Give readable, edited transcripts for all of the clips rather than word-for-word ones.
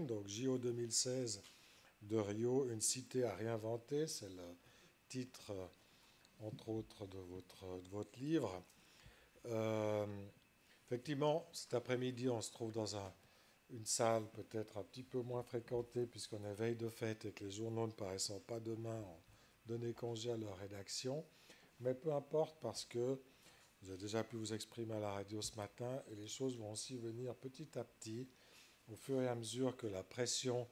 Donc JO 2016 de Rio, une cité à réinventer, c'est le titre, entre autres, de votre livre. Euh, Effectivement, cet après-midi, on se trouve dans une salle peut-être un petit peu moins fréquentée puisqu'on est veille de fête et que les journaux ne paraissant pas demain ont donné congé à leur rédaction. Mais peu importe parce que vous avez déjà pu vous exprimer à la radio ce matin et les choses vont aussi venir petit à petit au fur et à mesure que la pression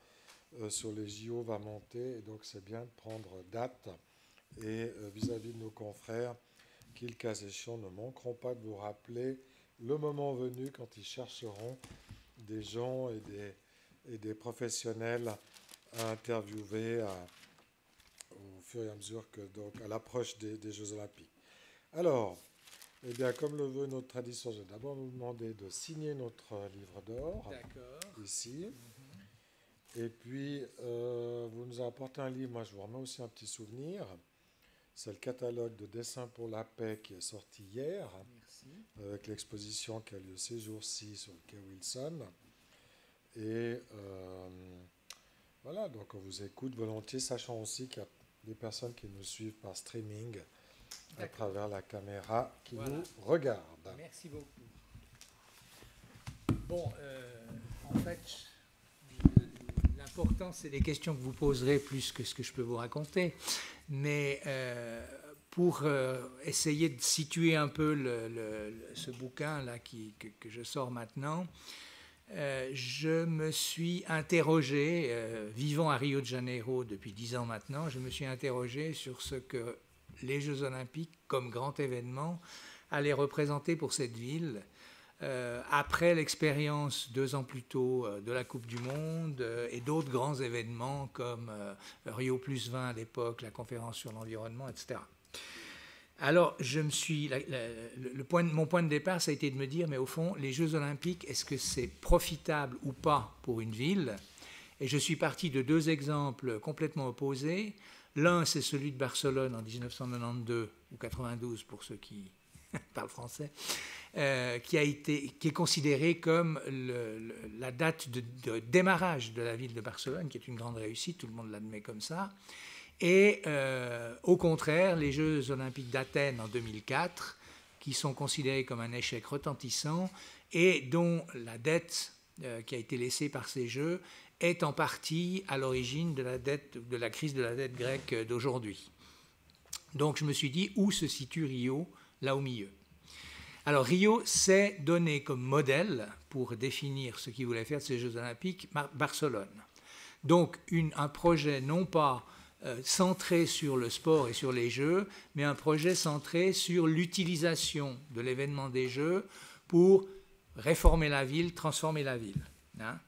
sur les JO va monter. Et donc c'est bien de prendre date et vis-à-vis de nos confrères qui, le cas échéant, ne manqueront pas de vous rappeler le moment venu quand ils chercheront des gens et des professionnels à interviewer au fur et à mesure que, donc, à l'approche des Jeux Olympiques. Alors, eh bien, comme le veut notre tradition, je vais d'abord vous demander de signer notre livre d'or, ici. Et puis, vous nous apportez un livre, moi je vous remets aussi un petit souvenir. C'est le catalogue de dessins pour la paix qui est sorti hier, avec l'exposition qui a lieu ces jours-ci sur le quai Wilson. Et voilà, donc on vous écoute volontiers, sachant aussi qu'il y a des personnes qui nous suivent par streaming à travers la caméra qui nous regarde. Merci beaucoup. Bon, en fait, l'important, c'est les questions que vous poserez plus que ce que je peux vous raconter. Mais pour essayer de situer un peu ce bouquin-là que je sors maintenant, je me suis interrogé, vivant à Rio de Janeiro depuis 10 ans maintenant, je me suis interrogé sur ce que les Jeux Olympiques, comme grand événement, allaient représenter pour cette ville. Après l'expérience 2 ans plus tôt de la Coupe du Monde et d'autres grands événements comme Rio + 20 à l'époque, la conférence sur l'environnement, etc. Alors, mon point de départ, ça a été de me dire, mais au fond, les Jeux Olympiques, est-ce que c'est profitable ou pas pour une ville? Et je suis parti de 2 exemples complètement opposés. L'un, c'est celui de Barcelone en 1992 ou 92 pour ceux qui parlent français, qui est considéré comme la date de démarrage de la ville de Barcelone, qui est une grande réussite, tout le monde l'admet comme ça. Et au contraire, les Jeux Olympiques d'Athènes en 2004, qui sont considérés comme un échec retentissant et dont la dette qui a été laissée par ces Jeux est en partie à l'origine de la crise de la dette grecque d'aujourd'hui. Donc je me suis dit, où se situe Rio? Là au milieu. Alors Rio s'est donné comme modèle pour définir ce qu'il voulait faire de ces Jeux Olympiques Barcelone. Donc un projet non pas centré sur le sport et sur les Jeux, mais un projet centré sur l'utilisation de l'événement des Jeux pour réformer la ville, transformer la ville. Hein.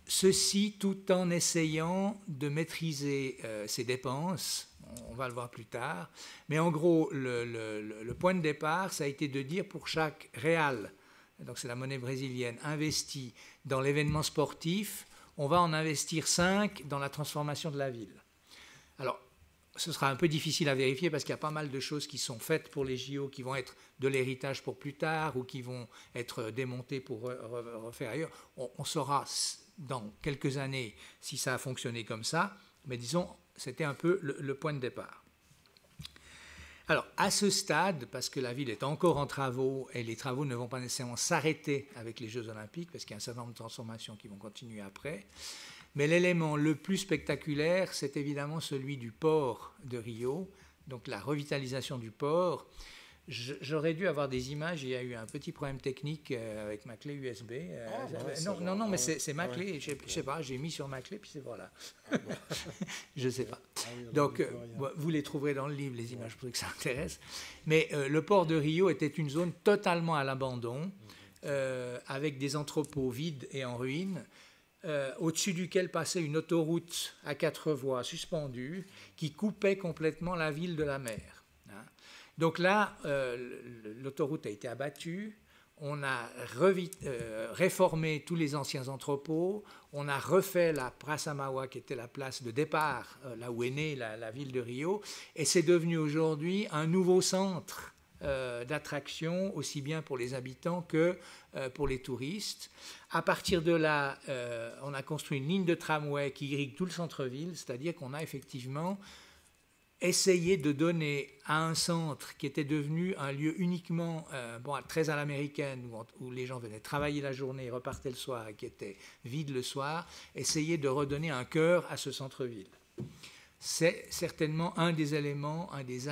Ceci tout en essayant de maîtriser ses dépenses. On va le voir plus tard. Mais en gros, le point de départ, ça a été de dire pour chaque réal, donc c'est la monnaie brésilienne, investie dans l'événement sportif, on va en investir 5 dans la transformation de la ville. Alors, ce sera un peu difficile à vérifier parce qu'il y a pas mal de choses qui sont faites pour les JO qui vont être de l'héritage pour plus tard ou qui vont être démontées pour refaire ailleurs. On saura dans quelques années si ça a fonctionné comme ça, mais disons, c'était un peu le point de départ. Alors, à ce stade, parce que la ville est encore en travaux et les travaux ne vont pas nécessairement s'arrêter avec les Jeux Olympiques, parce qu'il y a un certain nombre de transformations qui vont continuer après, mais l'élément le plus spectaculaire, c'est évidemment celui du port de Rio, donc la revitalisation du port. J'aurais dû avoir des images, il y a eu un petit problème technique avec ma clé USB. Non, mais c'est ma clé, je ne sais pas, j'ai mis sur ma clé, puis c'est voilà. Je ne sais pas. Donc, vous les trouverez dans le livre, les images, pour que ça intéresse. Mais le port de Rio était une zone totalement à l'abandon, avec des entrepôts vides et en ruine, au-dessus duquel passait une autoroute à 4 voies suspendue qui coupait complètement la ville de la mer. Donc là, l'autoroute a été abattue, on a réformé tous les anciens entrepôts, on a refait la Praça Mauá, qui était la place de départ, là où est née la ville de Rio, et c'est devenu aujourd'hui un nouveau centre d'attraction, aussi bien pour les habitants que pour les touristes. À partir de là, on a construit une ligne de tramway qui irrigue tout le centre-ville, c'est-à-dire qu'on a effectivement essayé de donner à un centre qui était devenu un lieu uniquement très à l'américaine, où les gens venaient travailler la journée et repartaient le soir, et qui était vide le soir, essayer de redonner un cœur à ce centre-ville. C'est certainement un des éléments, un des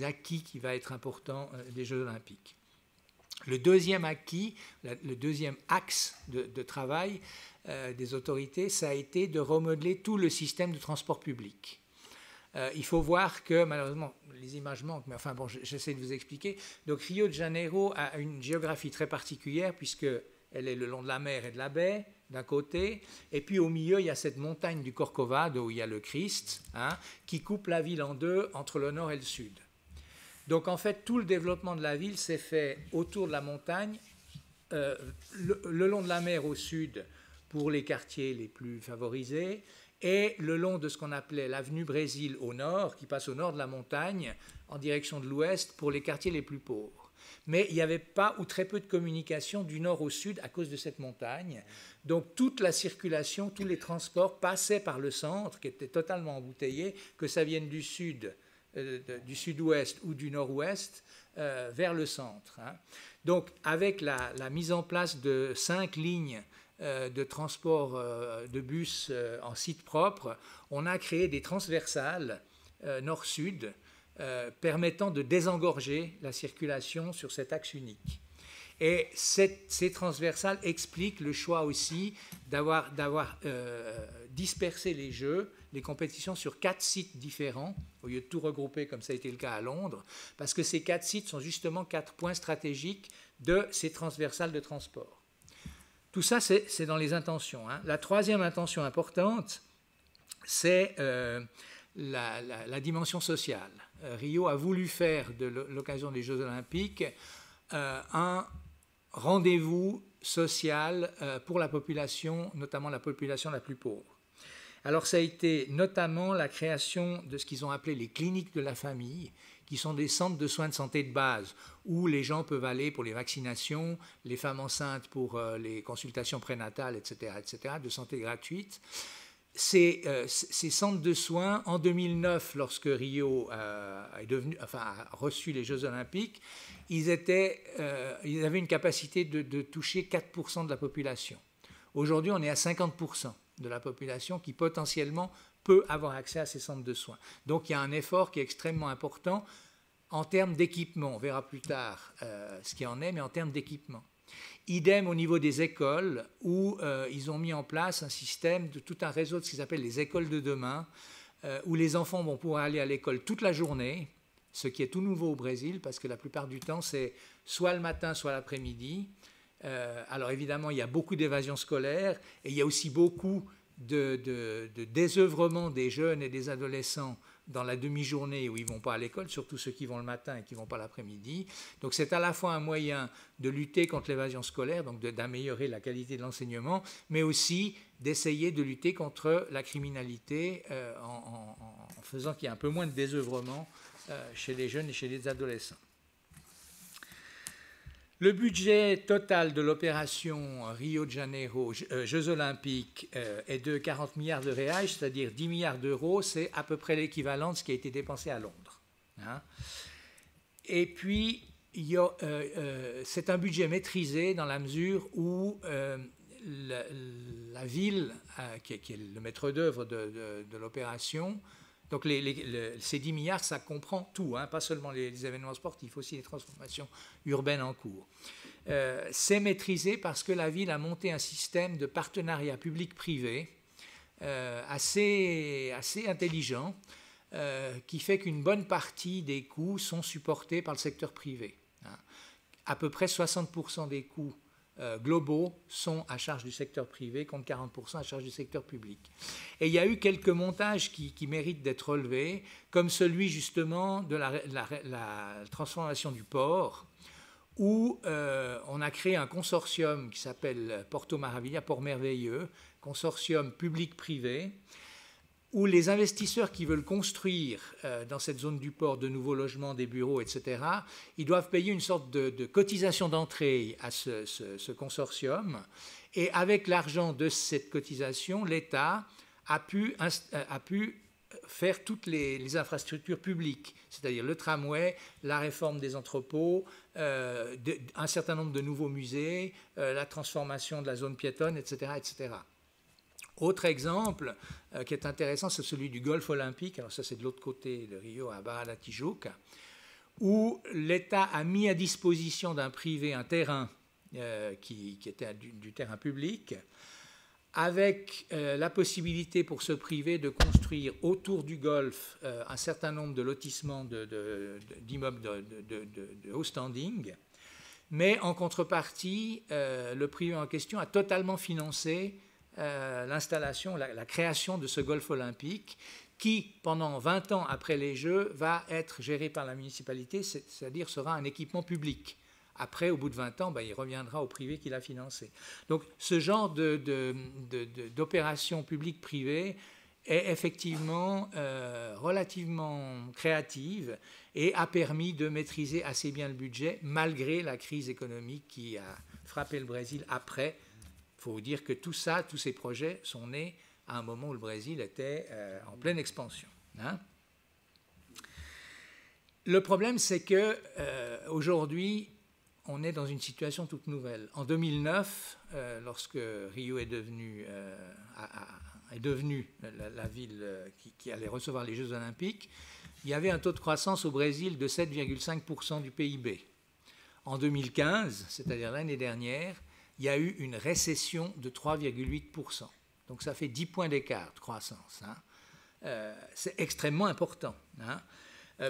acquis qui va être important des Jeux olympiques. Le deuxième acquis, le deuxième axe de travail des autorités, ça a été de remodeler tout le système de transport public. Il faut voir que, malheureusement, les images manquent, mais enfin bon, j'essaie de vous expliquer. Donc Rio de Janeiro a une géographie très particulière, puisqu'elle est le long de la mer et de la baie, d'un côté, et puis au milieu, il y a cette montagne du Corcovado, où il y a le Christ, qui coupe la ville en deux, entre le nord et le sud. Donc en fait, tout le développement de la ville s'est fait autour de la montagne, le long de la mer au sud, pour les quartiers les plus favorisés, et le long de ce qu'on appelait l'avenue Brésil au nord, qui passe au nord de la montagne, en direction de l'ouest, pour les quartiers les plus pauvres. Mais il n'y avait pas ou très peu de communication du nord au sud à cause de cette montagne. Donc toute la circulation, tous les transports passaient par le centre, qui était totalement embouteillé, que ça vienne du sud, du sud-ouest ou du nord-ouest, vers le centre. Donc avec la mise en place de 5 lignes de transport de bus en site propre, on a créé des transversales nord-sud permettant de désengorger la circulation sur cet axe unique. Et ces transversales expliquent le choix aussi d'avoir dispersé les Jeux, les compétitions sur 4 sites différents, au lieu de tout regrouper comme ça a été le cas à Londres, parce que ces 4 sites sont justement 4 points stratégiques de ces transversales de transport. Tout ça, c'est dans les intentions. La troisième intention importante, c'est la dimension sociale. Rio a voulu faire de l'occasion des Jeux olympiques un rendez-vous social pour la population, notamment la population la plus pauvre. Alors ça a été notamment la création de ce qu'ils ont appelé les cliniques de la famille, qui sont des centres de soins de santé de base, où les gens peuvent aller pour les vaccinations, les femmes enceintes pour les consultations prénatales, etc., de santé gratuite. Ces centres de soins, en 2009, lorsque Rio a reçu les Jeux olympiques, ils avaient une capacité de toucher 4% de la population. Aujourd'hui, on est à 50% de la population qui potentiellement peut avoir accès à ces centres de soins. Donc il y a un effort qui est extrêmement important en termes d'équipement. On verra plus tard ce qu'il en est, mais en termes d'équipement. Idem au niveau des écoles, où ils ont mis en place un système de tout un réseau de ce qu'ils appellent les écoles de demain, où les enfants vont pouvoir aller à l'école toute la journée, ce qui est tout nouveau au Brésil, parce que la plupart du temps, c'est soit le matin, soit l'après-midi. Alors évidemment, il y a beaucoup d'évasion scolaire, et il y a aussi beaucoup de désœuvrement des jeunes et des adolescents dans la demi-journée où ils ne vont pas à l'école, surtout ceux qui vont le matin et qui ne vont pas l'après-midi. Donc c'est à la fois un moyen de lutter contre l'évasion scolaire, donc d'améliorer la qualité de l'enseignement, mais aussi d'essayer de lutter contre la criminalité en faisant qu'il y ait un peu moins de désœuvrement chez les jeunes et chez les adolescents. Le budget total de l'opération Rio de Janeiro, Jeux olympiques, est de 40 milliards de reais, c'est-à-dire 10 milliards d'euros. C'est à peu près l'équivalent de ce qui a été dépensé à Londres. Et puis, c'est un budget maîtrisé dans la mesure où la ville, qui est le maître d'œuvre de l'opération, donc ces 10 milliards, ça comprend tout, pas seulement les événements sportifs, aussi les transformations urbaines en cours. C'est maîtrisé parce que la ville a monté un système de partenariat public-privé assez intelligent, qui fait qu'une bonne partie des coûts sont supportés par le secteur privé. À peu près 60% des coûts globaux sont à charge du secteur privé, contre 40% à charge du secteur public. Et il y a eu quelques montages qui méritent d'être relevés, comme celui justement de la transformation du port, où on a créé un consortium qui s'appelle Porto Maravilha, Port Merveilleux, consortium public-privé, où les investisseurs qui veulent construire dans cette zone du port de nouveaux logements, des bureaux, etc., ils doivent payer une sorte de cotisation d'entrée à ce consortium. Et avec l'argent de cette cotisation, l'État a pu faire toutes les infrastructures publiques, c'est-à-dire le tramway, la réforme des entrepôts, un certain nombre de nouveaux musées, la transformation de la zone piétonne, etc., etc. Autre exemple qui est intéressant, c'est celui du golfe olympique. Alors ça, c'est de l'autre côté de Rio, à Barra da Tijuca, où l'État a mis à disposition d'un privé un terrain qui était du terrain public, avec la possibilité pour ce privé de construire autour du golfe un certain nombre de lotissements d'immeubles de haut standing. Mais en contrepartie, le privé en question a totalement financé l'installation, la création de ce golfe olympique qui, pendant 20 ans après les Jeux, va être géré par la municipalité, c'est-à-dire sera un équipement public. Après, au bout de 20 ans, il reviendra au privé qui l'a financé. Donc ce genre d'opération publique-privée est effectivement relativement créative et a permis de maîtriser assez bien le budget malgré la crise économique qui a frappé le Brésil après. Il faut vous dire que tous ces projets sont nés à un moment où le Brésil était en pleine expansion. Hein. Le problème, c'est que aujourd'hui, on est dans une situation toute nouvelle. En 2009, lorsque Rio est devenue la ville qui allait recevoir les Jeux olympiques, il y avait un taux de croissance au Brésil de 7,5% du PIB. En 2015, c'est-à-dire l'année dernière, il y a eu une récession de 3,8%. Donc ça fait 10 points d'écart de croissance. Hein. C'est extrêmement important. Hein.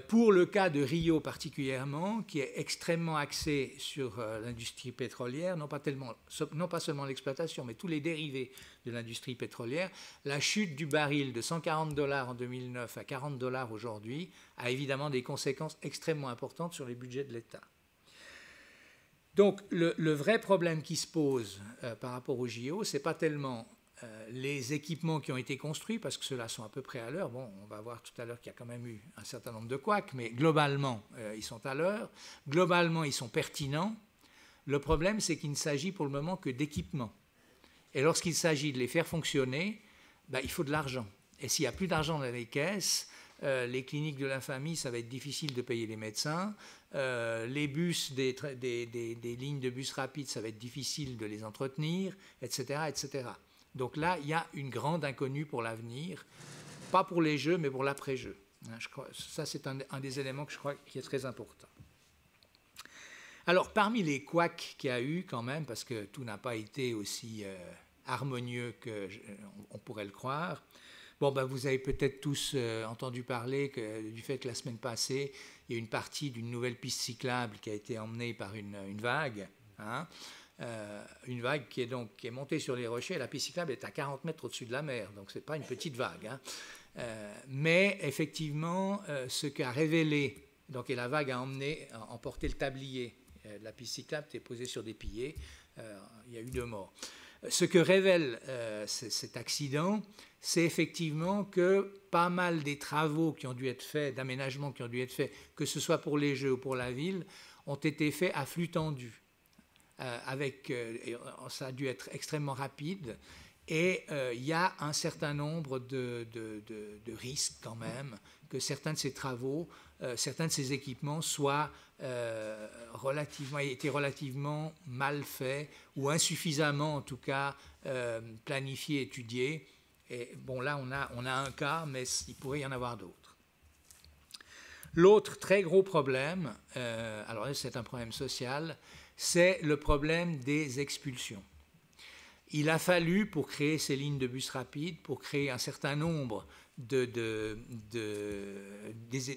Pour le cas de Rio particulièrement, qui est extrêmement axé sur l'industrie pétrolière, non pas seulement l'exploitation, mais tous les dérivés de l'industrie pétrolière, la chute du baril de $140 en 2009 à $40 aujourd'hui a évidemment des conséquences extrêmement importantes sur les budgets de l'État. Donc le vrai problème qui se pose par rapport au JO, ce n'est pas tellement les équipements qui ont été construits, parce que ceux-là sont à peu près à l'heure. Bon, on va voir tout à l'heure qu'il y a quand même eu un certain nombre de couacs, mais globalement, ils sont à l'heure. Globalement, ils sont pertinents. Le problème, c'est qu'il ne s'agit pour le moment que d'équipements. Et lorsqu'il s'agit de les faire fonctionner, il faut de l'argent. Et s'il n'y a plus d'argent dans les caisses, les cliniques de l'infamie, ça va être difficile de payer les médecins. Les bus, des lignes de bus rapides, ça va être difficile de les entretenir, etc., etc. Donc là, il y a une grande inconnue pour l'avenir, pas pour les Jeux, mais pour l'après-Jeux. Ça, c'est un des éléments que je crois qui est très important. Alors, parmi les couacs qu'il y a eu quand même, parce que tout n'a pas été aussi harmonieux qu'on pourrait le croire, vous avez peut-être tous entendu parler du fait que la semaine passée, il y a une partie d'une nouvelle piste cyclable qui a été emmenée par une vague, hein. Une vague qui est montée sur les rochers. La piste cyclable est à 40 mètres au-dessus de la mer, donc ce n'est pas une petite vague. Hein. Mais effectivement, ce qu'a révélé, et la vague a emporté le tablier de la piste cyclable, qui est posé sur des piliers, il y a eu 2 morts. Ce que révèle cet accident, c'est effectivement que pas mal des travaux qui ont dû être faits, d'aménagement qui ont dû être faits, que ce soit pour les Jeux ou pour la ville, ont été faits à flux tendu. Ça a dû être extrêmement rapide et il y a un certain nombre de risques quand même que certains de ces travaux, certains de ces équipements aient été relativement mal faits ou insuffisamment en tout cas planifiés, étudiés. Et là on a un cas, mais il pourrait y en avoir d'autres. L'autre très gros problème, alors là c'est un problème social, c'est le problème des expulsions. Il a fallu, pour créer ces lignes de bus rapides, pour créer un certain nombre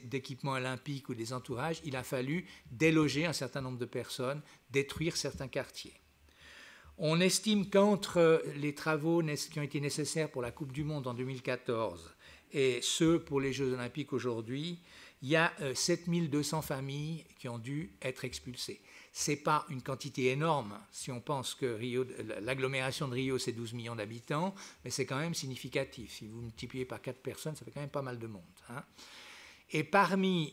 d'équipements olympiques ou des entourages, il a fallu déloger un certain nombre de personnes, détruire certains quartiers. On estime qu'entre les travaux qui ont été nécessaires pour la Coupe du Monde en 2014 et ceux pour les Jeux olympiques aujourd'hui, il y a 7200 familles qui ont dû être expulsées. Ce n'est pas une quantité énorme si on pense que l'agglomération de Rio, c'est 12 millions d'habitants, mais c'est quand même significatif. Si vous multipliez par 4 personnes, ça fait quand même pas mal de monde. Hein. Et parmi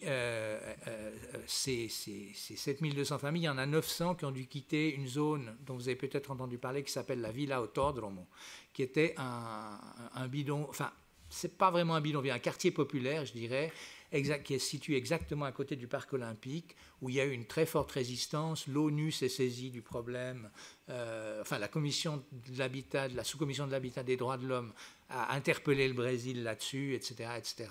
ces 7200 familles, il y en a 900 qui ont dû quitter une zone dont vous avez peut-être entendu parler, qui s'appelle la Villa Autodromo, qui était un bidon, enfin, c'est pas vraiment un bidonville, un quartier populaire, je dirais, qui est situé exactement à côté du parc olympique, où il y a eu une très forte résistance. L'ONU s'est saisie du problème, enfin la commission de l'habitat, la sous-commission de l'habitat des droits de l'homme a interpellé le Brésil là-dessus, etc., etc.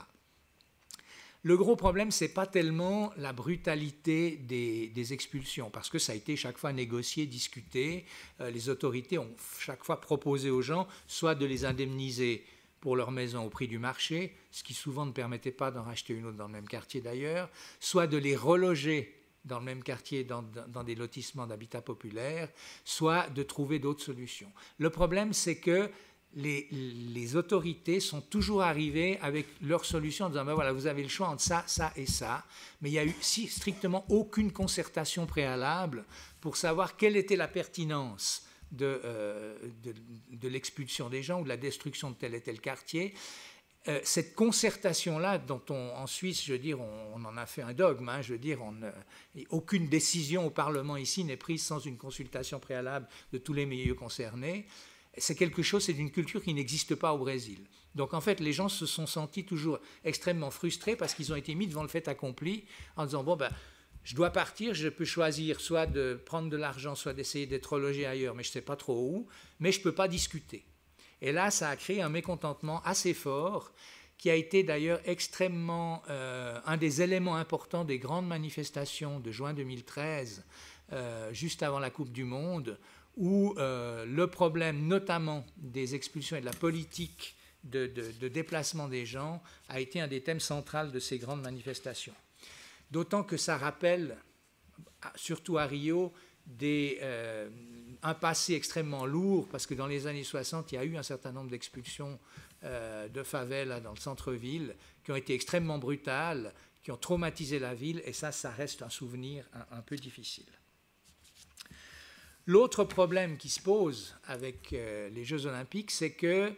Le gros problème, ce n'est pas tellement la brutalité des expulsions, parce que ça a été chaque fois négocié, discuté. Les autorités ont chaque fois proposé aux gens soit de les indemniser pour leur maison au prix du marché, ce qui souvent ne permettait pas d'en racheter une autre dans le même quartier d'ailleurs, soit de les reloger dans le même quartier dans des lotissements d'habitat populaire, soit de trouver d'autres solutions. Le problème, c'est que les autorités sont toujours arrivées avec leurs solutions en disant ben voilà, vous avez le choix entre ça, ça et ça, mais il n'y a eu strictement aucune concertation préalable pour savoir quelle était la pertinence de l'expulsion des gens ou de la destruction de tel et tel quartier. Cette concertation-là, dont en Suisse, je veux dire, on en a fait un dogme, hein, je veux dire, aucune décision au Parlement ici n'est prise sans une consultation préalable de tous les milieux concernés. C'est quelque chose, c'est une culture qui n'existe pas au Brésil. Donc en fait, les gens se sont sentis toujours extrêmement frustrés parce qu'ils ont été mis devant le fait accompli en disant bon ben je dois partir, je peux choisir soit de prendre de l'argent, soit d'essayer d'être logé ailleurs, mais je ne sais pas trop où, mais je ne peux pas discuter. Et là, ça a créé un mécontentement assez fort, qui a été d'ailleurs extrêmement un des éléments importants des grandes manifestations de juin 2013, juste avant la Coupe du Monde, où le problème notamment des expulsions et de la politique de déplacement des gens a été un des thèmes centraux de ces grandes manifestations. D'autant que ça rappelle, surtout à Rio, un passé extrêmement lourd, parce que dans les années 60, il y a eu un certain nombre d'expulsions de favelas dans le centre-ville, qui ont été extrêmement brutales, qui ont traumatisé la ville, et ça reste un souvenir un peu difficile. L'autre problème qui se pose avec les Jeux Olympiques, c'est que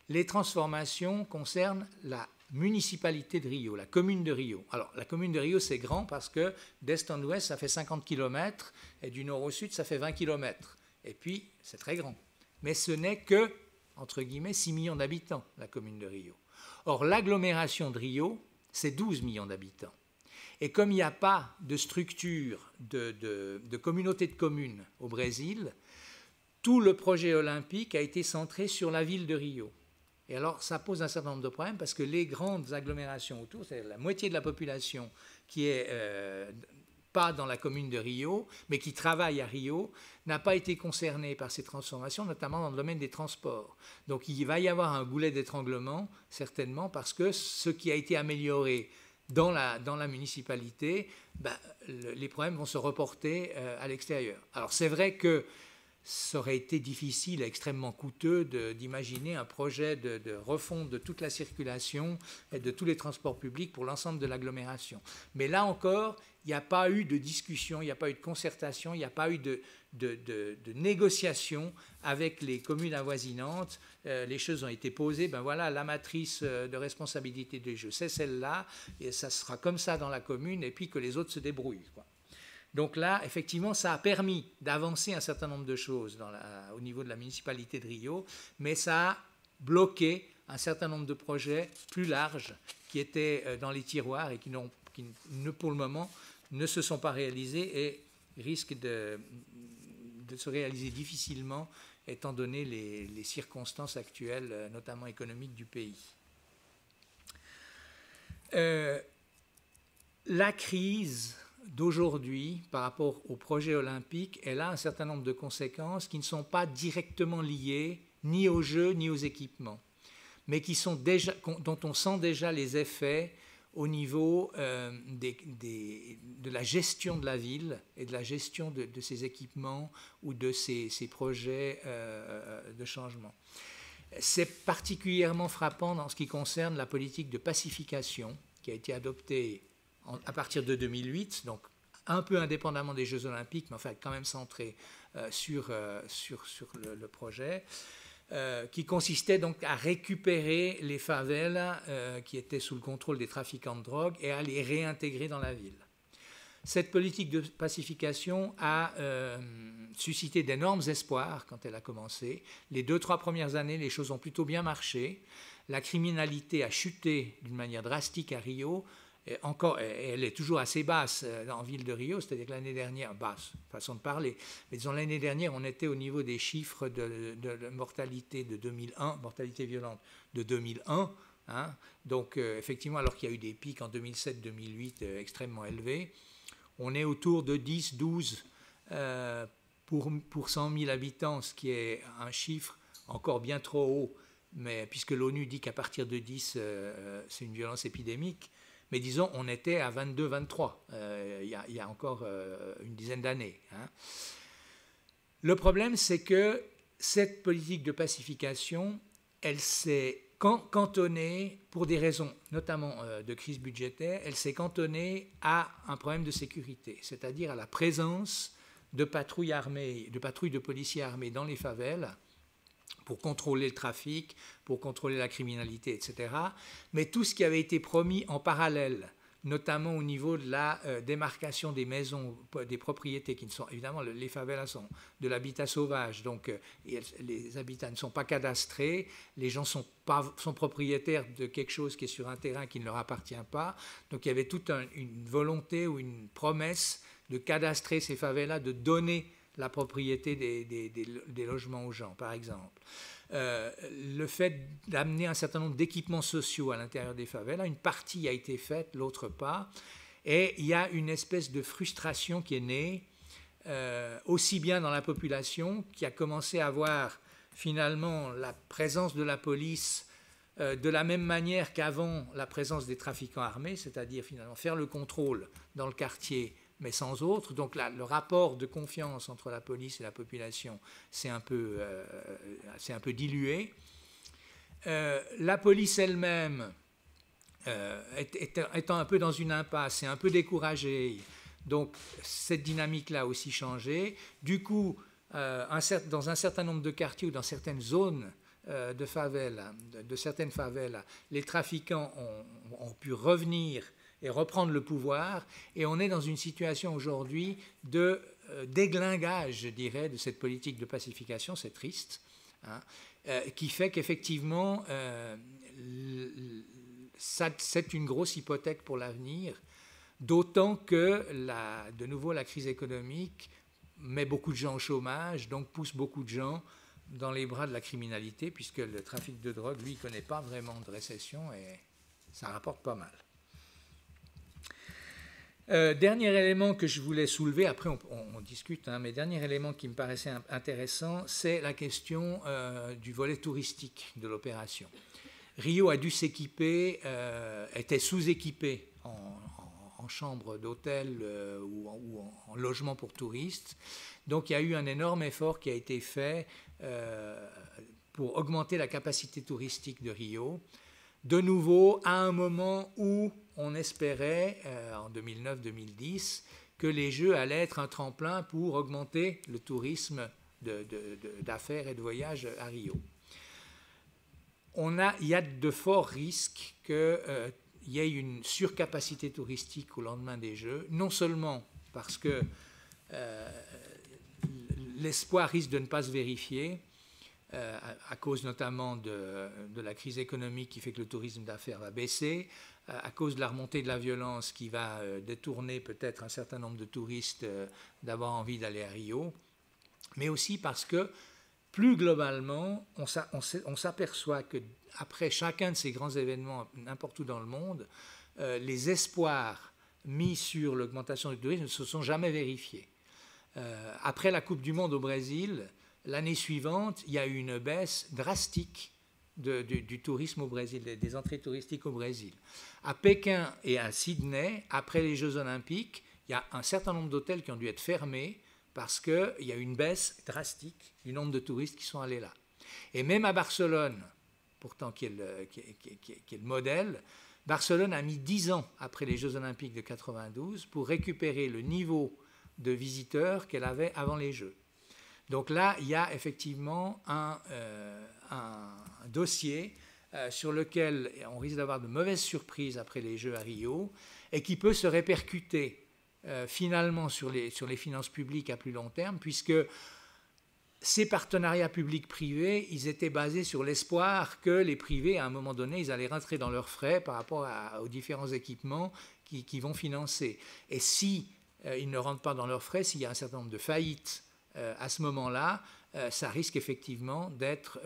les transformations concernent la municipalité de Rio, la commune de Rio. Alors, la commune de Rio, c'est grand parce que d'est en ouest, ça fait 50 km, et du nord au sud, ça fait 20 km. Et puis, c'est très grand. Mais ce n'est que, entre guillemets, 6 millions d'habitants, la commune de Rio. Or, l'agglomération de Rio, c'est 12 millions d'habitants. Et comme il n'y a pas de structure de communauté de communes au Brésil, tout le projet olympique a été centré sur la ville de Rio. Et alors, ça pose un certain nombre de problèmes parce que les grandes agglomérations autour, c'est la moitié de la population qui est pas dans la commune de Rio, mais qui travaille à Rio, n'a pas été concernée par ces transformations, notamment dans le domaine des transports. Donc, il va y avoir un goulet d'étranglement, certainement, parce que ce qui a été amélioré dans la municipalité, les problèmes vont se reporter à l'extérieur. Alors, c'est vrai que ça aurait été difficile, extrêmement coûteux d'imaginer un projet de refonte de toute la circulation et de tous les transports publics pour l'ensemble de l'agglomération. Mais là encore, il n'y a pas eu de discussion, il n'y a pas eu de concertation, il n'y a pas eu de négociation avec les communes avoisinantes. Les choses ont été posées, ben voilà, la matrice de responsabilité des Jeux, c'est celle-là, et ça sera comme ça dans la commune, et puis que les autres se débrouillent, quoi. Donc là, effectivement, ça a permis d'avancer un certain nombre de choses au niveau de la municipalité de Rio, mais ça a bloqué un certain nombre de projets plus larges qui étaient dans les tiroirs et qui, pour le moment, ne se sont pas réalisés et risquent de se réaliser difficilement étant donné les circonstances actuelles, notamment économiques du pays. La crise d'aujourd'hui par rapport au projet olympique, elle a un certain nombre de conséquences qui ne sont pas directement liées ni aux Jeux ni aux équipements, mais dont on sent déjà les effets au niveau de la gestion de la ville et de la gestion de ces équipements ou de ces projets de changement. C'est particulièrement frappant dans ce qui concerne la politique de pacification qui a été adoptée à partir de 2008, donc un peu indépendamment des Jeux Olympiques, mais enfin quand même centré sur le projet, qui consistait donc à récupérer les favelas qui étaient sous le contrôle des trafiquants de drogue et à les réintégrer dans la ville. Cette politique de pacification a suscité d'énormes espoirs quand elle a commencé. Les 2-3 premières années, les choses ont plutôt bien marché. La criminalité a chuté d'une manière drastique à Rio. Et encore, elle est toujours assez basse en ville de Rio, c'est-à-dire que l'année dernière, basse, façon de parler, mais disons l'année dernière, on était au niveau des chiffres de mortalité de 2001, mortalité violente de 2001. Hein. Donc effectivement, alors qu'il y a eu des pics en 2007-2008 extrêmement élevés, on est autour de 10-12 pour 100 000 habitants, ce qui est un chiffre encore bien trop haut, mais puisque l'ONU dit qu'à partir de 10, c'est une violence épidémique. Mais disons, on était à 22-23 il y a encore une dizaine d'années. Hein. Le problème, c'est que cette politique de pacification, elle s'est cantonnée, pour des raisons notamment de crise budgétaire, elle s'est cantonnée à un problème de sécurité, c'est-à-dire à la présence de patrouilles armées, de patrouilles de policiers armés dans les favelas, pour contrôler le trafic, pour contrôler la criminalité, etc. Mais tout ce qui avait été promis en parallèle, notamment au niveau de la démarcation des maisons, des propriétés, qui ne sont évidemment, les favelas sont de l'habitat sauvage, donc les habitats ne sont pas cadastrés, les gens sont propriétaires de quelque chose qui est sur un terrain qui ne leur appartient pas, donc il y avait toute une volonté ou une promesse de cadastrer ces favelas, de donner la propriété des logements aux gens, par exemple. Le fait d'amener un certain nombre d'équipements sociaux à l'intérieur des favelas, une partie a été faite, l'autre pas, et il y a une espèce de frustration qui est née, aussi bien dans la population, qui a commencé à voir finalement la présence de la police de la même manière qu'avant la présence des trafiquants armés, c'est-à-dire finalement faire le contrôle dans le quartier, mais sans autre. Donc là, le rapport de confiance entre la police et la population s'est un peu dilué. La police elle-même, étant un peu dans une impasse, est un peu découragée. Donc cette dynamique-là a aussi changé. Du coup, dans un certain nombre de quartiers ou dans certaines zones de favelas, de certaines favelas, les trafiquants ont pu revenir et reprendre le pouvoir, et on est dans une situation aujourd'hui de déglingage, je dirais, de cette politique de pacification, c'est triste, hein, qui fait qu'effectivement, c'est une grosse hypothèque pour l'avenir, d'autant que, de nouveau, la crise économique met beaucoup de gens au chômage, donc pousse beaucoup de gens dans les bras de la criminalité, puisque le trafic de drogue, lui, ne connaît pas vraiment de récession, et ça rapporte pas mal. Dernier élément que je voulais soulever, après on discute, hein, mais dernier élément qui me paraissait intéressant, c'est la question du volet touristique de l'opération. Rio a dû s'équiper, était sous-équipé en chambres d'hôtel ou en logement pour touristes. Donc il y a eu un énorme effort qui a été fait pour augmenter la capacité touristique de Rio. De nouveau, à un moment où on espérait, en 2009-2010, que les Jeux allaient être un tremplin pour augmenter le tourisme d'affaires et de voyages à Rio. Il y a de forts risques qu'il y ait une surcapacité touristique au lendemain des Jeux, non seulement parce que l'espoir risque de ne pas se vérifier, à cause notamment de la crise économique qui fait que le tourisme d'affaires va baisser, à cause de la remontée de la violence qui va détourner peut-être un certain nombre de touristes d'avoir envie d'aller à Rio, mais aussi parce que, plus globalement, on s'aperçoit qu'après chacun de ces grands événements, n'importe où dans le monde, les espoirs mis sur l'augmentation du tourisme ne se sont jamais vérifiés. Après la Coupe du Monde au Brésil, l'année suivante, il y a eu une baisse drastique du tourisme au Brésil, des entrées touristiques au Brésil. À Pékin et à Sydney, après les Jeux Olympiques, il y a un certain nombre d'hôtels qui ont dû être fermés parce qu'il y a eu une baisse drastique du nombre de touristes qui sont allés là. Et même à Barcelone, pourtant qui est le modèle, Barcelone a mis 10 ans après les Jeux olympiques de 92 pour récupérer le niveau de visiteurs qu'elle avait avant les Jeux. Donc là, il y a effectivement un dossier sur lequel on risque d'avoir de mauvaises surprises après les Jeux à Rio et qui peut se répercuter finalement sur les finances publiques à plus long terme, puisque ces partenariats publics-privés, ils étaient basés sur l'espoir que les privés, à un moment donné, ils allaient rentrer dans leurs frais par rapport aux différents équipements qui vont financer. Et si ils ne rentrent pas dans leurs frais, s'il y a un certain nombre de faillites à ce moment-là, ça risque effectivement d'être...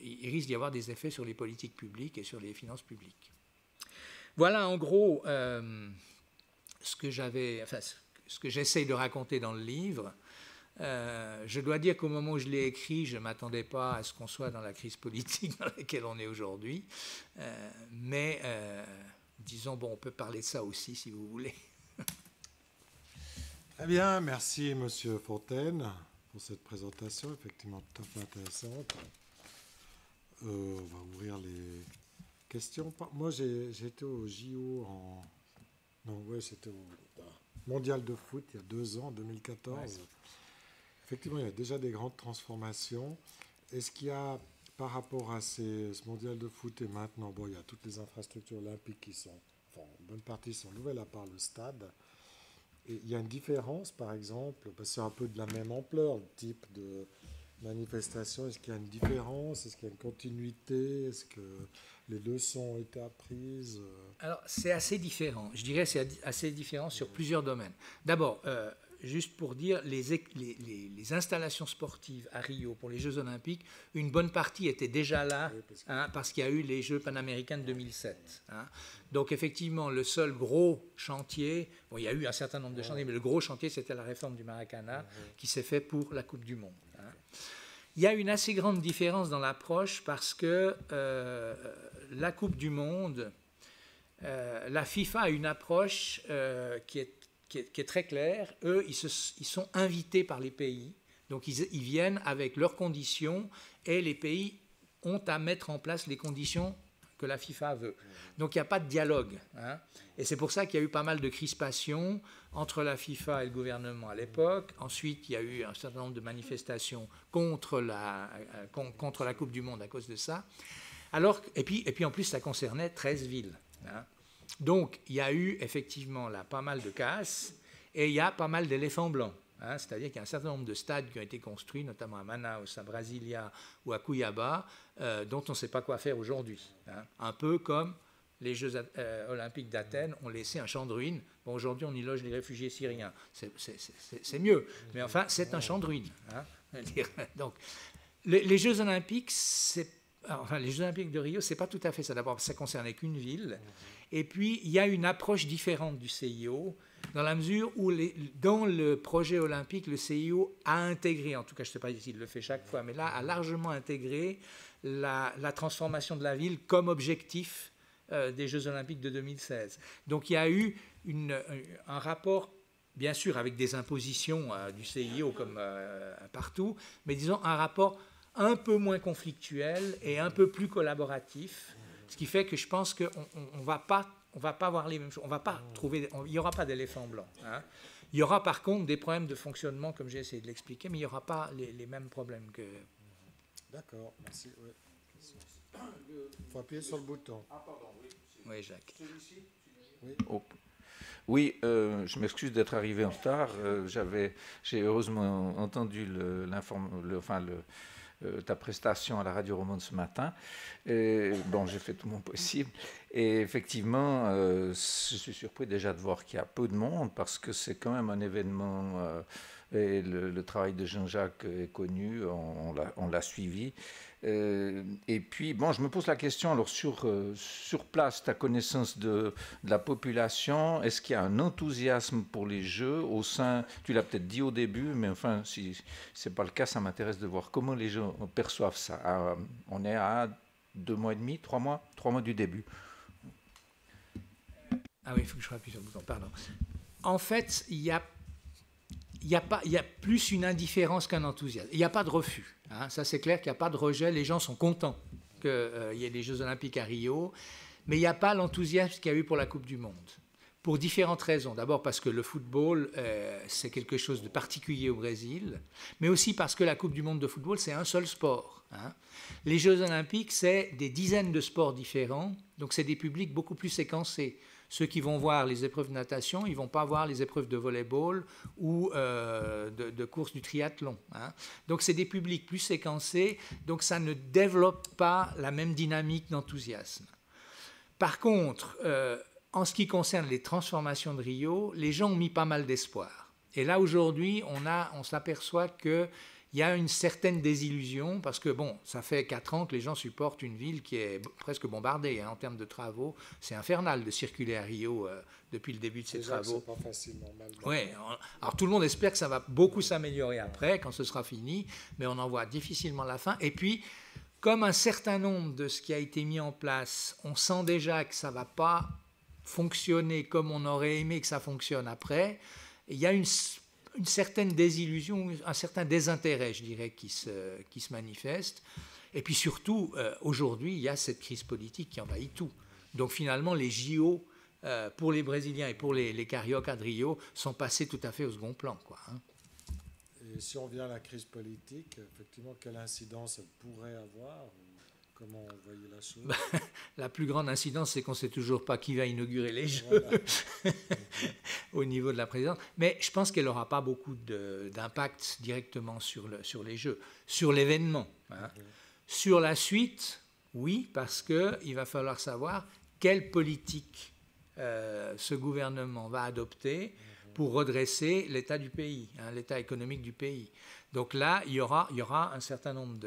il risque d'y avoir des effets sur les politiques publiques et sur les finances publiques. Voilà en gros ce que j'essaye de raconter dans le livre. Je dois dire qu'au moment où je l'ai écrit, je ne m'attendais pas à ce qu'on soit dans la crise politique dans laquelle on est aujourd'hui. Mais disons, bon, on peut parler de ça aussi si vous voulez. Très bien, merci Monsieur Fontaine pour cette présentation, effectivement tout à fait intéressante. On va ouvrir les questions. Moi, j'ai été au JO c'était au Mondial de foot il y a 2 ans, 2014. Ouais. Effectivement, il y a déjà des grandes transformations. Est-ce qu'il y a, par rapport à ce Mondial de foot et maintenant, bon, il y a toutes les infrastructures olympiques qui sont, enfin, une bonne partie sont nouvelles à part le stade. Et il y a une différence, par exemple, parce que c'est un peu de la même ampleur, le type de manifestation. Est-ce qu'il y a une différence? Est-ce qu'il y a une continuité? Est-ce que les leçons ont été apprises? Alors, c'est assez différent. Je dirais que c'est assez différent sur plusieurs domaines. D'abord, juste pour dire, les installations sportives à Rio pour les Jeux Olympiques, une bonne partie était déjà là, parce qu'il y a eu les Jeux panaméricains de 2007. Donc effectivement, le seul gros chantier, bon, il y a eu un certain nombre de chantiers, mais le gros chantier, c'était la réforme du Maracanã qui s'est fait pour la Coupe du Monde. Il y a une assez grande différence dans l'approche parce que la Coupe du Monde, la FIFA a une approche qui est très claire. Eux, ils sont invités par les pays, donc ils viennent avec leurs conditions et les pays ont à mettre en place les conditions que la FIFA veut. Donc il n'y a pas de dialogue. Et c'est pour ça qu'il y a eu pas mal de crispations entre la FIFA et le gouvernement à l'époque. Ensuite, il y a eu un certain nombre de manifestations contre la Coupe du Monde à cause de ça. Et puis en plus, ça concernait 13 villes. Donc, il y a eu effectivement là pas mal de casses et il y a pas mal d'éléphants blancs. C'est-à-dire qu'il y a un certain nombre de stades qui ont été construits, notamment à Manaus, à Brasilia ou à Cuiabá, dont on ne sait pas quoi faire aujourd'hui. Un peu comme les Jeux olympiques d'Athènes ont laissé un champ de ruines. Bon, aujourd'hui, on y loge les réfugiés syriens. C'est mieux, mais enfin, c'est un champ de ruines. Donc, les Jeux olympiques, les Jeux olympiques de Rio, c'est pas tout à fait ça. D'abord, ça concernait qu'une ville. Et puis, il y a une approche différente du CIO, dans la mesure où, dans le projet olympique, le CIO a intégré, en tout cas, je ne sais pas s'il le fait chaque fois, mais là, a largement intégré la transformation de la ville comme objectif des Jeux olympiques de 2016. Donc, il y a eu un rapport, bien sûr, avec des impositions du CIO comme partout, mais disons un rapport un peu moins conflictuel et un peu plus collaboratif, ce qui fait que je pense qu'on ne va pas voir les mêmes choses, il n'y aura pas d'éléphant blanc. Il y aura par contre des problèmes de fonctionnement, comme j'ai essayé de l'expliquer, mais il n'y aura pas les mêmes problèmes que... D'accord, merci. Ouais. Il faut appuyer sur le bouton. Ah, pardon, oui. Oui, Jacques. Celui-ci? Oui. Oh. Oui, je m'excuse d'être arrivé en retard. J'ai heureusement entendu ta prestation à la Radio Romande ce matin. Bon, j'ai fait tout mon possible. Et effectivement, je suis surpris déjà de voir qu'il y a peu de monde parce que c'est quand même un événement. Et le travail de Jean-Jacques est connu, on l'a suivi. Et puis, bon, je me pose la question, alors sur place, ta connaissance de la population, est-ce qu'il y a un enthousiasme pour les Jeux au sein, tu l'as peut-être dit au début, mais enfin, si ce n'est pas le cas, ça m'intéresse de voir comment les gens perçoivent ça. On est à 2 mois et demi, 3 mois du début. Ah oui, il faut que je rappuie sur le bouton, pardon. En fait, il y a plus une indifférence qu'un enthousiasme. Il n'y a pas de refus. Ça, c'est clair qu'il n'y a pas de rejet. Les gens sont contents qu'il y ait des Jeux olympiques à Rio. mais il n'y a pas l'enthousiasme qu'il y a eu pour la Coupe du Monde. Pour différentes raisons. D'abord parce que le football, c'est quelque chose de particulier au Brésil, mais aussi parce que la Coupe du Monde de football, c'est un seul sport. Hein. Les Jeux Olympiques, c'est des dizaines de sports différents, donc c'est des publics beaucoup plus séquencés. Ceux qui vont voir les épreuves de natation, ils ne vont pas voir les épreuves de volleyball ou de course du triathlon. Hein. Donc c'est des publics plus séquencés, donc ça ne développe pas la même dynamique d'enthousiasme. Par contre, en ce qui concerne les transformations de Rio, les gens ont mis pas mal d'espoir. Et là, aujourd'hui, on s'aperçoit qu'il y a une certaine désillusion, parce que, bon, ça fait 4 ans que les gens supportent une ville qui est presque bombardée hein, en termes de travaux. C'est infernal de circuler à Rio depuis le début de ces travaux. C'est pas facilement mal. Ouais, alors tout le monde espère que ça va beaucoup s'améliorer après, quand ce sera fini, mais on en voit difficilement la fin. Et puis, comme un certain nombre de ce qui a été mis en place, on sent déjà que ça ne va pas fonctionner comme on aurait aimé que ça fonctionne après, il y a une certaine désillusion, un certain désintérêt, je dirais, qui se manifeste. Et puis surtout, aujourd'hui, il y a cette crise politique qui envahit tout. Donc finalement, les JO, pour les Brésiliens et pour les Cariocas de Rio, sont passés tout à fait au second plan, quoi, hein. Et si on vient à la crise politique, effectivement, quelle incidence elle pourrait avoir? Comment vous voyez la chose? La plus grande incidence, c'est qu'on ne sait toujours pas qui va inaugurer les Jeux voilà. Au niveau de la présidence. Mais je pense qu'elle n'aura pas beaucoup d'impact directement sur les Jeux, sur l'événement. Hein. Sur la suite, oui, parce qu'il va falloir savoir quelle politique ce gouvernement va adopter pour redresser l'état du pays, hein, l'état économique du pays. Donc là, il y aura un certain nombre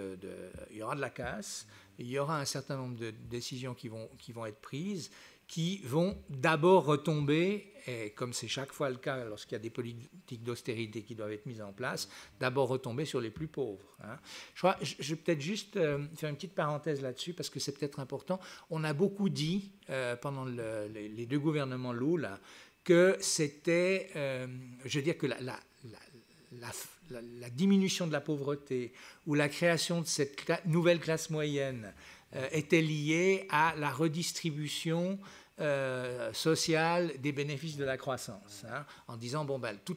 il y aura de la casse, il y aura un certain nombre de décisions qui vont être prises, qui vont d'abord retomber, et comme c'est chaque fois le cas lorsqu'il y a des politiques d'austérité qui doivent être mises en place, d'abord retomber sur les plus pauvres. Hein. Je vais peut-être juste faire une petite parenthèse là-dessus, parce que c'est peut-être important. On a beaucoup dit, pendant les 2 gouvernements Lula, que c'était, je veux dire que la diminution de la pauvreté ou la création de cette nouvelle classe moyenne était liée à la redistribution sociale des bénéfices de la croissance, hein, en disant bon ben tout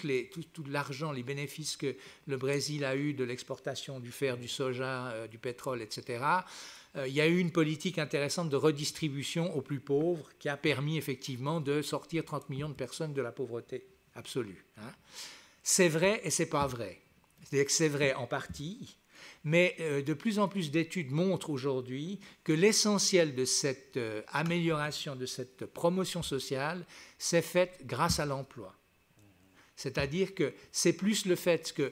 l'argent, les bénéfices que le Brésil a eu de l'exportation du fer, du soja, du pétrole, etc. Il y a eu une politique intéressante de redistribution aux plus pauvres qui a permis effectivement de sortir 30 millions de personnes de la pauvreté absolue. Hein. C'est vrai et c'est pas vrai. C'est-à-dire que c'est vrai en partie, mais de plus en plus d'études montrent aujourd'hui que l'essentiel de cette amélioration, de cette promotion sociale, s'est faite grâce à l'emploi. C'est-à-dire que c'est plus le fait que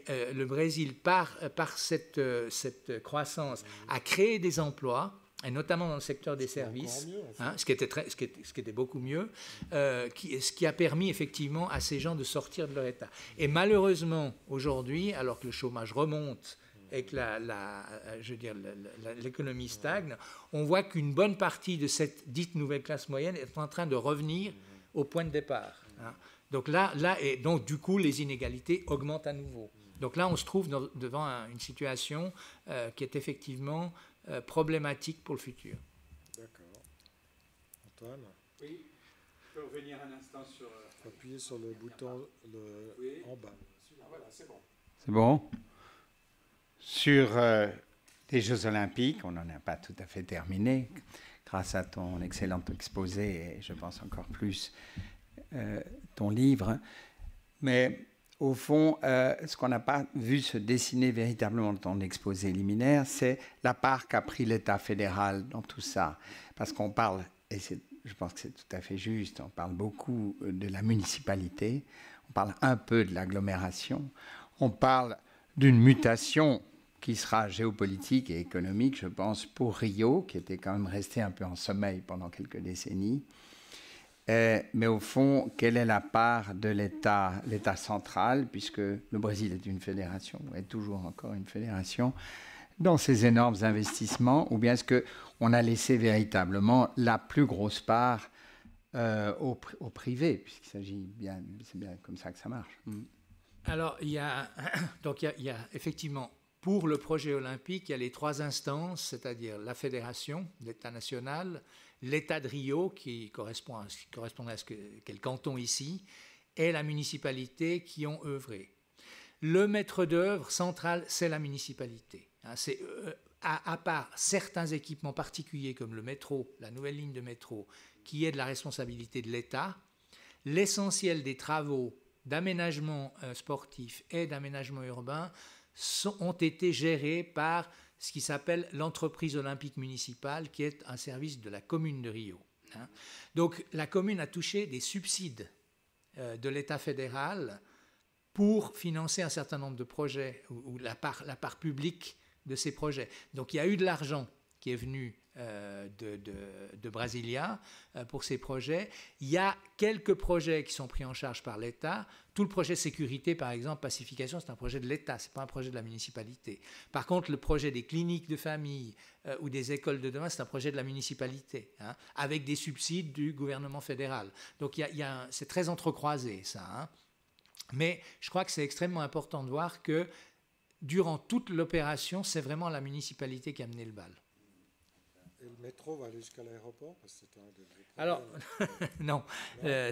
le Brésil, par cette croissance, a créé des emplois, et notamment dans le secteur des services, mieux, en fait. Hein, ce qui était beaucoup mieux, ce qui a permis effectivement à ces gens de sortir de leur état. Et malheureusement, aujourd'hui, alors que le chômage remonte et que l'économie stagne, on voit qu'une bonne partie de cette dite nouvelle classe moyenne est en train de revenir au point de départ. Hein. Donc donc du coup, les inégalités augmentent à nouveau. Donc là, on se trouve devant une situation qui est effectivement problématique pour le futur. D'accord. Antoine? Oui, je peux revenir un instant sur... Appuyez sur le bouton oui. En bas. Ah, voilà, c'est bon. C'est bon. Sur les Jeux Olympiques, on n'en a pas tout à fait terminé, grâce à ton excellent exposé et je pense encore plus ton livre. Mais au fond, ce qu'on n'a pas vu se dessiner véritablement dans ton exposé liminaire, c'est la part qu'a pris l'État fédéral dans tout ça. Parce qu'on parle, et je pense que c'est tout à fait juste, on parle beaucoup de la municipalité, on parle un peu de l'agglomération, on parle d'une mutation qui sera géopolitique et économique, je pense, pour Rio, qui était quand même resté un peu en sommeil pendant quelques décennies. Mais au fond, quelle est la part de l'État central, puisque le Brésil est une fédération, est toujours encore une fédération, dans ces énormes investissements, ou bien est-ce qu'on a laissé véritablement la plus grosse part au privé, puisqu'il s'agit c'est bien comme ça que ça marche. Alors, il y a effectivement Pour le projet olympique, il y a les 3 instances, c'est-à-dire la fédération, l'État national, l'État de Rio, qui correspondrait à ce qu'est le canton ici, et la municipalité qui ont œuvré. Le maître d'œuvre central, c'est la municipalité. C'est, à part certains équipements particuliers comme le métro, la nouvelle ligne de métro, qui est de la responsabilité de l'État, l'essentiel des travaux d'aménagement sportif et d'aménagement urbain ont été gérés par ce qui s'appelle l'entreprise olympique municipale, qui est un service de la commune de Rio. Donc la commune a touché des subsides de l'État fédéral pour financer un certain nombre de projets, ou la part publique de ces projets. Donc il y a eu de l'argent qui est venu de Brasilia pour ces projets. Il y a quelques projets qui sont pris en charge par l'État. Tout le projet sécurité, par exemple, pacification, c'est un projet de l'État, ce n'est pas un projet de la municipalité. Par contre, le projet des cliniques de famille ou des écoles de demain, c'est un projet de la municipalité, avec des subsides du gouvernement fédéral. Donc c'est très entrecroisé, ça. Mais je crois que c'est extrêmement important de voir que durant toute l'opération, c'est vraiment la municipalité qui a mené le bal. Et le métro va aller jusqu'à l'aéroport parce que c'était un des problèmes. Alors, non,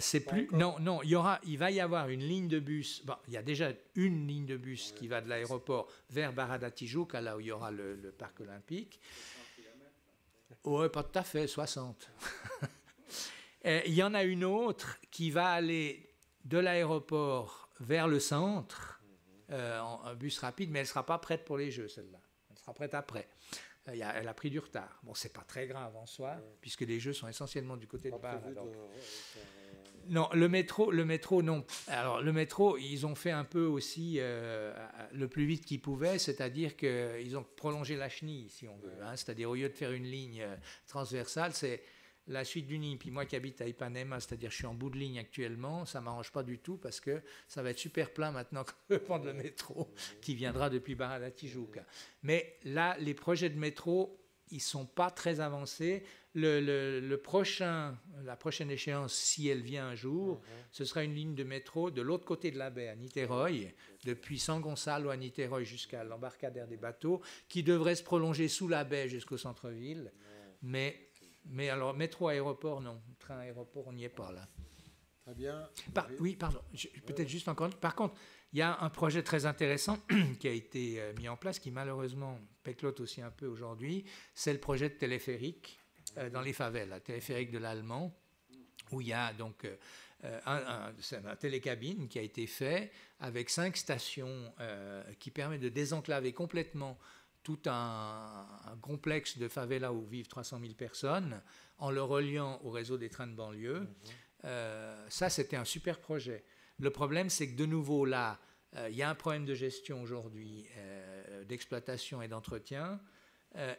c'est plus. Non, il va y avoir une ligne de bus. Bon, il y a déjà une ligne de bus qui va de l'aéroport vers Barra Tijuca, là où il y aura le parc olympique. Oui, pas tout à fait, 60. Il y en a une autre qui va aller de l'aéroport vers le centre, en bus rapide, mais elle ne sera pas prête pour les Jeux, celle-là. Elle sera prête après. Elle a pris du retard. Bon, c'est pas très grave en soi, puisque les Jeux sont essentiellement du côté de Barra. Non, le métro, non. Alors, le métro, ils ont fait un peu aussi le plus vite qu'ils pouvaient, c'est-à-dire qu'ils ont prolongé la chenille, si on veut. C'est-à-dire, au lieu de faire une ligne transversale, c'est la suite d'une ligne. Puis moi qui habite à Ipanema, c'est-à-dire je suis en bout de ligne actuellement, ça ne m'arrange pas du tout parce que ça va être super plein maintenant qu'on peut prendre le métro qui viendra depuis Barra Tijuca. Mais là, les projets de métro, ils ne sont pas très avancés. La prochaine échéance, si elle vient un jour, ce sera une ligne de métro de l'autre côté de la baie, à Niterói, depuis San Gonçalo à Niterói jusqu'à l'embarcadère des bateaux, qui devrait se prolonger sous la baie jusqu'au centre-ville. Mais alors, métro-aéroport, non. Train-aéroport, on n'y est pas, là. Très bien. Oui, pardon. Peut-être juste encore. Par contre, il y a un projet très intéressant qui a été mis en place, qui malheureusement péclote aussi un peu aujourd'hui. C'est le projet de téléphérique dans les favelas, le téléphérique de l'Allemand, où il y a donc un télécabine qui a été fait avec 5 stations qui permet de désenclaver complètement tout un complexe de favelas où vivent 300 000 personnes, en le reliant au réseau des trains de banlieue. Ça, c'était un super projet. Le problème, c'est que de nouveau, là, il y a un problème de gestion aujourd'hui, d'exploitation et d'entretien,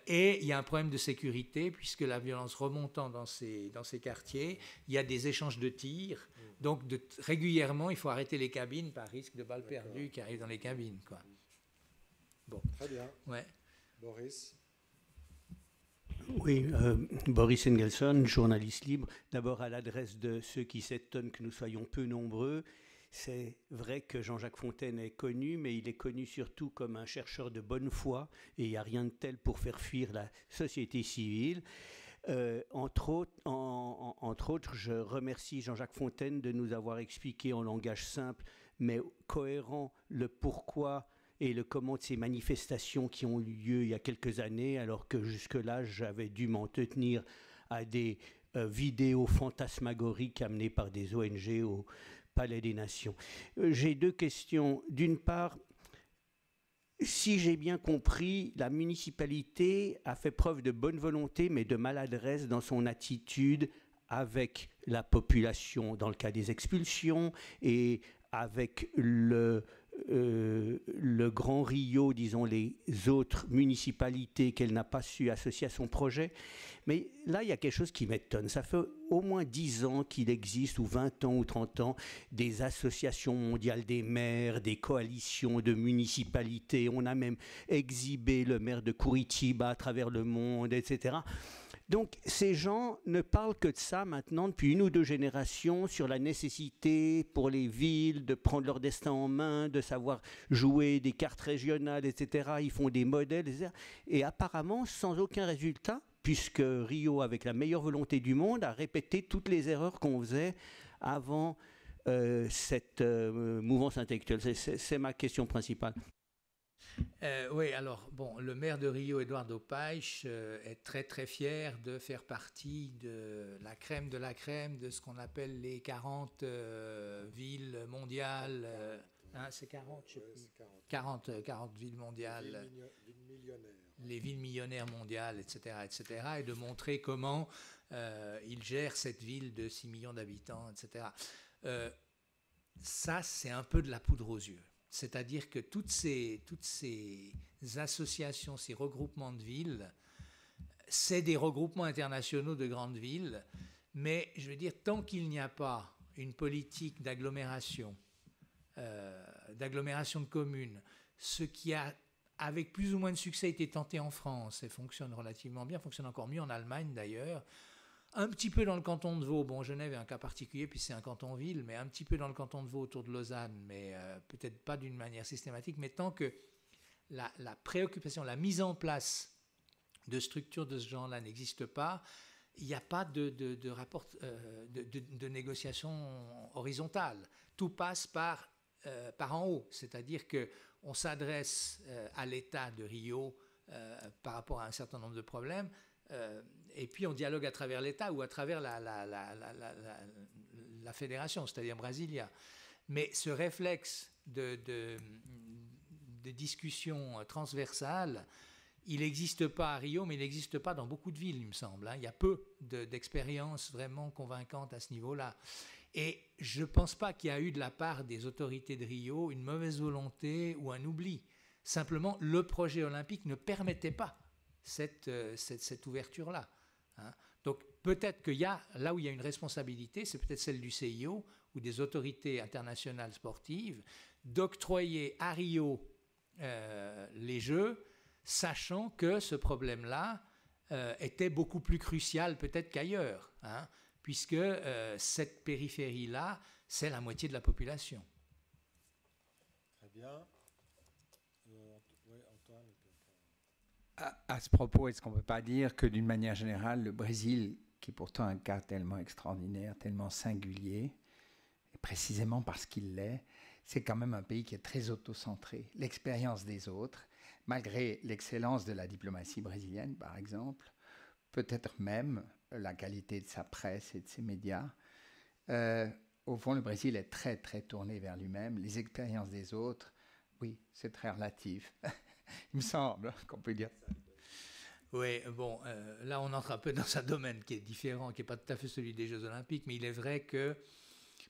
et il y a un problème de sécurité, puisque la violence remontant dans ces quartiers, il y a des échanges de tirs. Donc, régulièrement, il faut arrêter les cabines par risque de balles perdues qui arrivent dans les cabines, quoi. Bon. Très bien. Ouais. Boris. Oui, Boris Engelson, journaliste libre. D'abord, à l'adresse de ceux qui s'étonnent que nous soyons peu nombreux, c'est vrai que Jean-Jacques Fontaine est connu, mais il est connu surtout comme un chercheur de bonne foi, et il n'y a rien de tel pour faire fuir la société civile. Entre autres, je remercie Jean-Jacques Fontaine de nous avoir expliqué en langage simple, mais cohérent, le pourquoi et le comment de ces manifestations qui ont eu lieu il y a quelques années, alors que jusque-là, j'avais dû m'en tenir à des vidéos fantasmagoriques amenées par des ONG au Palais des Nations. J'ai 2 questions. D'une part, si j'ai bien compris, la municipalité a fait preuve de bonne volonté, mais de maladresse dans son attitude avec la population, dans le cas des expulsions, et avec le Grand Rio, disons, les autres municipalités qu'elle n'a pas su associer à son projet. Mais là, il y a quelque chose qui m'étonne. Ça fait au moins 10 ans qu'il existe, ou 20 ans, ou 30 ans, des associations mondiales des maires, des coalitions de municipalités. On a même exhibé le maire de Curitiba à travers le monde, etc. Donc ces gens ne parlent que de ça maintenant depuis 1 ou 2 générations, sur la nécessité pour les villes de prendre leur destin en main, de savoir jouer des cartes régionales, etc. Ils font des modèles, etc. Et apparemment sans aucun résultat, puisque Rio, avec la meilleure volonté du monde, a répété toutes les erreurs qu'on faisait avant cette mouvance intellectuelle. C'est ma question principale. Oui, alors, bon, le maire de Rio, Eduardo Paes, est très très fier de faire partie de la crème de ce qu'on appelle les 40 villes mondiales. Hein, c'est 40, je sais plus. 40 villes mondiales. Villes millionnaires. Les villes millionnaires mondiales, etc., etc., et de montrer comment il gère cette ville de 6 millions d'habitants, etc. Ça, c'est un peu de la poudre aux yeux. C'est-à-dire que toutes ces associations, ces regroupements de villes, c'est des regroupements internationaux de grandes villes, mais je veux dire, tant qu'il n'y a pas une politique d'agglomération de communes, ce qui a, avec plus ou moins de succès, été tenté en France et fonctionne relativement bien, fonctionne encore mieux en Allemagne d'ailleurs, un petit peu dans le canton de Vaud, bon, Genève est un cas particulier, puis c'est un canton-ville, mais un petit peu dans le canton de Vaud autour de Lausanne, mais peut-être pas d'une manière systématique, mais tant que la préoccupation, la mise en place de structures de ce genre-là n'existe pas, il n'y a pas de rapport de négociation horizontale. Tout passe par en haut, c'est-à-dire qu'on s'adresse à l'État de Rio par rapport à un certain nombre de problèmes, et puis on dialogue à travers l'État ou à travers la fédération, c'est-à-dire Brasilia. Mais ce réflexe de discussion transversale, il n'existe pas à Rio, mais il n'existe pas dans beaucoup de villes, il me semble. Il y a peu d'expériences vraiment convaincantes à ce niveau-là. Et je ne pense pas qu'il y a eu de la part des autorités de Rio une mauvaise volonté ou un oubli. Simplement, le projet olympique ne permettait pas cette ouverture-là. Hein. Donc peut-être qu'il y a, là où il y a une responsabilité, c'est peut-être celle du CIO ou des autorités internationales sportives, d'octroyer à Rio les Jeux, sachant que ce problème-là était beaucoup plus crucial peut-être qu'ailleurs, hein, puisque cette périphérie-là, c'est la moitié de la population. Très bien. Antoine. À ce propos, est-ce qu'on ne peut pas dire que d'une manière générale, le Brésil, qui est pourtant un cas tellement extraordinaire, tellement singulier, et précisément parce qu'il l'est, c'est quand même un pays qui est très autocentré. L'expérience des autres, malgré l'excellence de la diplomatie brésilienne, par exemple, peut-être même la qualité de sa presse et de ses médias, au fond, le Brésil est très, très tourné vers lui-même. Les expériences des autres, oui, c'est très relatif. Il me semble qu'on peut dire ça. Oui, bon, là on entre un peu dans un domaine qui est différent, qui n'est pas tout à fait celui des Jeux Olympiques, mais il est vrai que,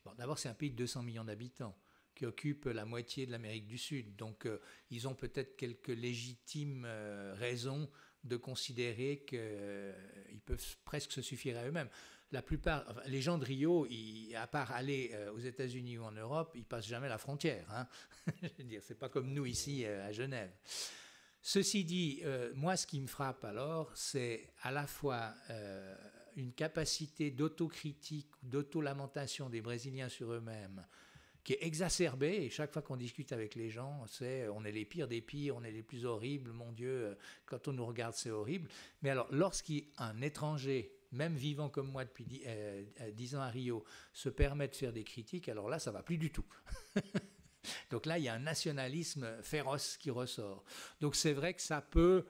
bon, d'abord c'est un pays de 200 millions d'habitants qui occupe la moitié de l'Amérique du Sud, donc ils ont peut-être quelques légitimes raisons de considérer qu'ils peuvent presque se suffire à eux-mêmes. La plupart, enfin, les gens de Rio, à part aller aux États-Unis ou en Europe, ils passent jamais la frontière. Hein. Je veux dire, c'est pas comme nous ici à Genève. Ceci dit, moi, ce qui me frappe alors, c'est à la fois une capacité d'autocritique, d'auto-lamentation des Brésiliens sur eux-mêmes, qui est exacerbée. Et chaque fois qu'on discute avec les gens, c'est on est les pires des pires, on est les plus horribles. Mon Dieu, quand on nous regarde, c'est horrible. Mais alors, lorsqu'un étranger, même vivant comme moi depuis 10 ans à Rio, se permet de faire des critiques, alors là, ça ne va plus du tout. Donc là, il y a un nationalisme féroce qui ressort. Donc c'est vrai que ça peut,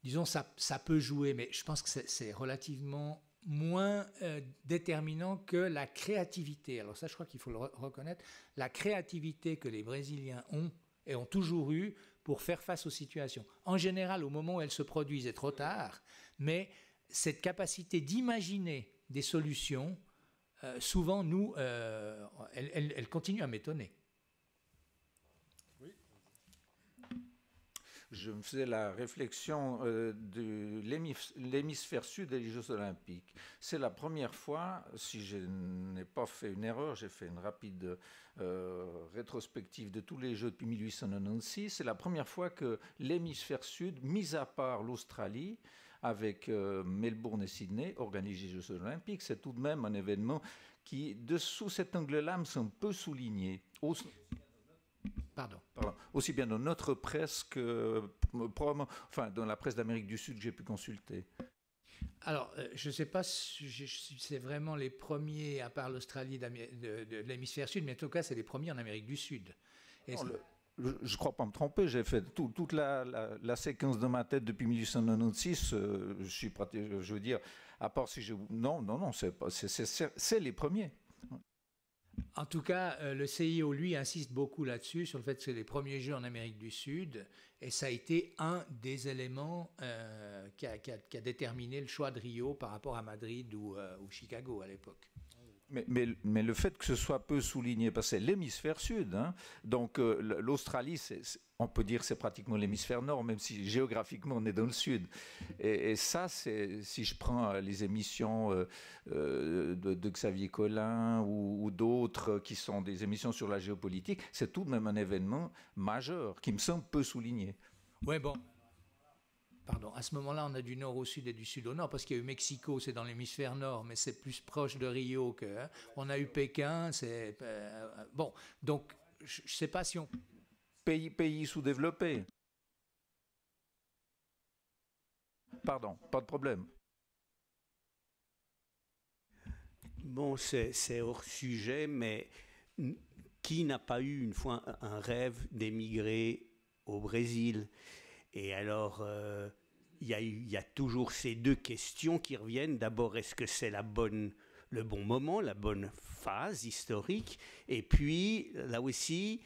disons, ça peut jouer, mais je pense que c'est relativement moins déterminant que la créativité. Alors ça, je crois qu'il faut le reconnaître, la créativité que les Brésiliens ont et ont toujours eu pour faire face aux situations. En général, au moment où elles se produisent, c'est trop tard, mais cette capacité d'imaginer des solutions, souvent, nous, elle continue à m'étonner. je me faisais la réflexion de l'hémisphère sud des Jeux olympiques. C'est la première fois, si je n'ai pas fait une erreur, j'ai fait une rapide rétrospective de tous les Jeux depuis 1896, c'est la première fois que l'hémisphère sud, mis à part l'Australie, avec Melbourne et Sydney, organise les Jeux olympiques. C'est tout de même un événement qui, sous cet angle-là, me semble peu souligné. Pardon. Aussi bien dans notre presse que probablement, enfin, dans la presse d'Amérique du Sud que j'ai pu consulter. Alors, je ne sais pas si c'est vraiment les premiers, à part l'Australie de l'hémisphère sud, mais en tout cas, c'est les premiers en Amérique du Sud. Je ne crois pas me tromper, j'ai fait toute la séquence dans ma tête depuis 1896. Je veux dire, à part si je... Non, c'est les premiers. En tout cas, le CIO, lui, insiste beaucoup là-dessus, sur le fait que c'est les premiers Jeux en Amérique du Sud, et ça a été un des éléments qui a déterminé le choix de Rio par rapport à Madrid ou Chicago à l'époque. Mais le fait que ce soit peu souligné, parce que c'est l'hémisphère sud, hein, donc l'Australie, on peut dire que c'est pratiquement l'hémisphère nord, même si géographiquement on est dans le sud. Et ça, si je prends les émissions de Xavier Collin ou d'autres qui sont des émissions sur la géopolitique, c'est tout de même un événement majeur qui me semble peu souligné. Oui, bon. Pardon, à ce moment-là, on a du nord au sud et du sud au nord, parce qu'il y a eu Mexico, c'est dans l'hémisphère nord, mais c'est plus proche de Rio que... Hein. On a eu Pékin, c'est... bon, donc, je ne sais pas si on... Pays sous-développés. Pardon, pas de problème. Bon, c'est hors sujet, mais qui n'a pas eu une fois un rêve d'émigrer au Brésil ? Et alors, il y a toujours ces deux questions qui reviennent. D'abord, est-ce que c'est le bon moment, la bonne phase historique ? Et puis, là aussi,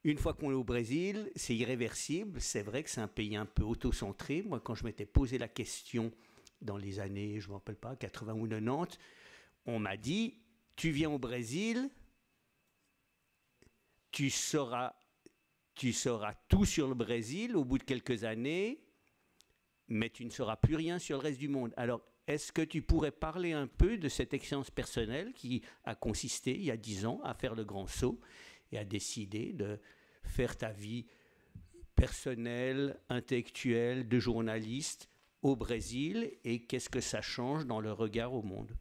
une fois qu'on est au Brésil, c'est irréversible. C'est vrai que c'est un pays un peu autocentré. Moi, quand je m'étais posé la question dans les années, je ne me rappelle pas, 80 ou 90, on m'a dit, tu viens au Brésil, tu sauras tout sur le Brésil au bout de quelques années, mais tu ne sauras plus rien sur le reste du monde. Alors, est-ce que tu pourrais parler un peu de cette expérience personnelle qui a consisté, il y a 10 ans, à faire le grand saut et à décider de faire ta vie personnelle, intellectuelle, de journaliste au Brésil, et qu'est-ce que ça change dans le regard au monde ?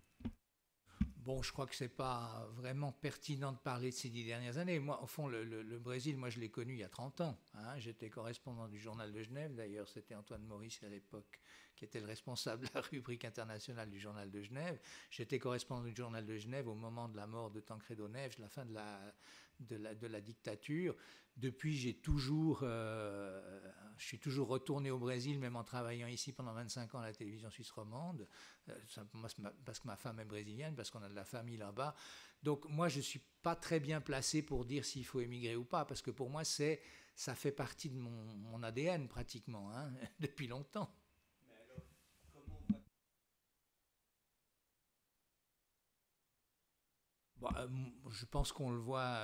Bon, je crois que ce n'est pas vraiment pertinent de parler de ces 10 dernières années. Moi, au fond, le Brésil, moi, je l'ai connu il y a 30 ans. Hein. J'étais correspondant du Journal de Genève. D'ailleurs, c'était Antoine Maurice à l'époque qui était le responsable de la rubrique internationale du Journal de Genève. J'étais correspondant du Journal de Genève au moment de la mort de Tancredo Neves, la fin de la dictature. Depuis, je suis toujours retourné au Brésil, même en travaillant ici pendant 25 ans à la télévision suisse romande, parce que ma femme est brésilienne, parce qu'on a de la famille là-bas. Donc moi, je ne suis pas très bien placé pour dire s'il faut émigrer ou pas, parce que pour moi, ça fait partie de mon ADN pratiquement, hein, depuis longtemps. Je pense qu'on le voit,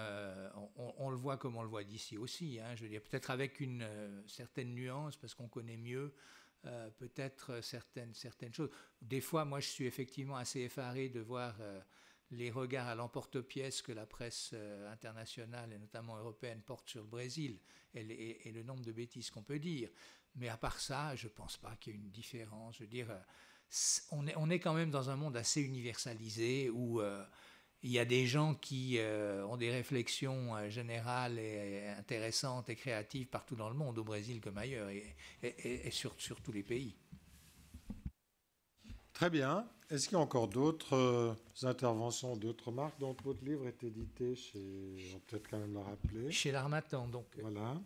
on le voit comme on le voit d'ici aussi. Hein, je veux dire, peut-être avec une certaine nuance, parce qu'on connaît mieux peut-être certaines choses. Des fois, moi, je suis effectivement assez effaré de voir les regards à l'emporte-pièce que la presse internationale, et notamment européenne, porte sur le Brésil, et le nombre de bêtises qu'on peut dire. Mais à part ça, je ne pense pas qu'il y ait une différence. Je veux dire, on est quand même dans un monde assez universalisé où... il y a des gens qui ont des réflexions générales et intéressantes et créatives partout dans le monde, au Brésil comme ailleurs, et sur tous les pays. Très bien. Est-ce qu'il y a encore d'autres interventions, d'autres marques dont votre livre est édité chez, on va peut-être quand même le rappeler. Chez l'Harmattan, donc. Voilà.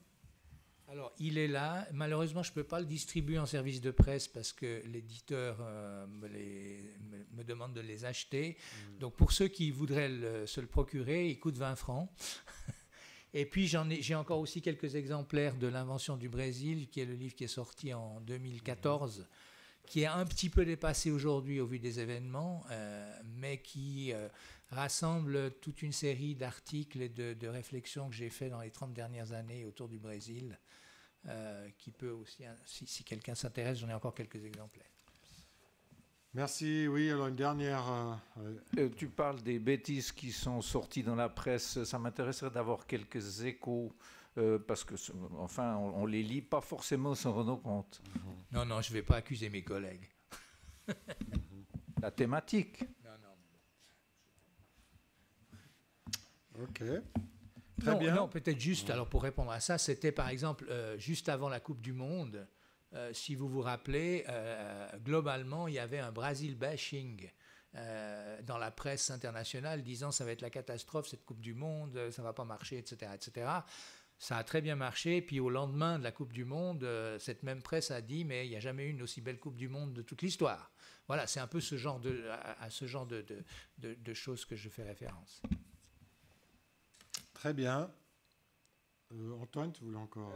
Alors, il est là. Malheureusement, je ne peux pas le distribuer en service de presse parce que l'éditeur me demande de les acheter. Donc, pour ceux qui voudraient se le procurer, il coûte 20 francs. Et puis, j'ai encore aussi quelques exemplaires de l'Invention du Brésil, qui est le livre qui est sorti en 2014, qui est un petit peu dépassé aujourd'hui au vu des événements, mais qui rassemble toute une série d'articles et de réflexions que j'ai fait dans les 30 dernières années autour du Brésil. qui peut aussi, si quelqu'un s'intéresse, j'en ai encore quelques exemplaires. Merci. Oui, alors une dernière... Tu parles des bêtises qui sont sorties dans la presse. Ça m'intéresserait d'avoir quelques échos, parce que, enfin, on les lit pas forcément sans rendre compte. Non, je ne vais pas accuser mes collègues. La thématique. Ok. Très bien. Non, peut-être juste, alors pour répondre à ça, c'était par exemple, juste avant la Coupe du Monde, si vous vous rappelez, globalement, il y avait un Brésil bashing dans la presse internationale disant ça va être la catastrophe, cette Coupe du Monde, ça ne va pas marcher, etc., etc. Ça a très bien marché, puis au lendemain de la Coupe du Monde, cette même presse a dit mais il n'y a jamais eu une aussi belle Coupe du Monde de toute l'histoire. Voilà, c'est un peu à ce genre de choses que je fais référence. Très bien. Antoine, tu voulais encore...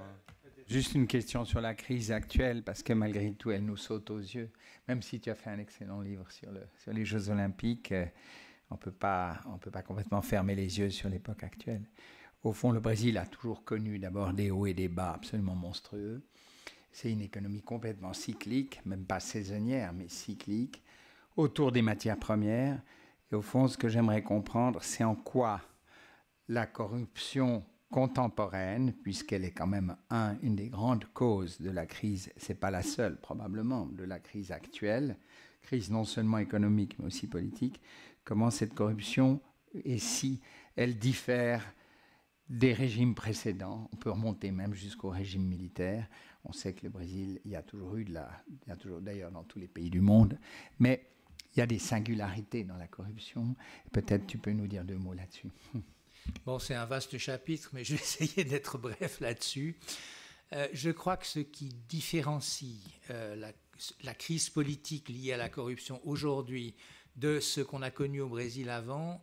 Juste une question sur la crise actuelle, parce que malgré tout, elle nous saute aux yeux. Même si tu as fait un excellent livre sur les Jeux Olympiques, on ne peut pas complètement fermer les yeux sur l'époque actuelle. Au fond, le Brésil a toujours connu d'abord des hauts et des bas absolument monstrueux. C'est une économie complètement cyclique, même pas saisonnière, mais cyclique, autour des matières premières. Et au fond, ce que j'aimerais comprendre, c'est en quoi la corruption contemporaine, puisqu'elle est quand même une des grandes causes de la crise, c'est pas la seule probablement, de la crise actuelle, crise non seulement économique mais aussi politique, comment cette corruption, et si elle diffère des régimes précédents, on peut remonter même jusqu'au régime militaire. On sait que le Brésil, il y a toujours d'ailleurs dans tous les pays du monde, mais il y a des singularités dans la corruption. Peut-être tu peux nous dire 2 mots là-dessus. Bon, c'est un vaste chapitre, mais je vais essayer d'être bref là-dessus. Je crois que ce qui différencie la crise politique liée à la corruption aujourd'hui de ce qu'on a connu au Brésil avant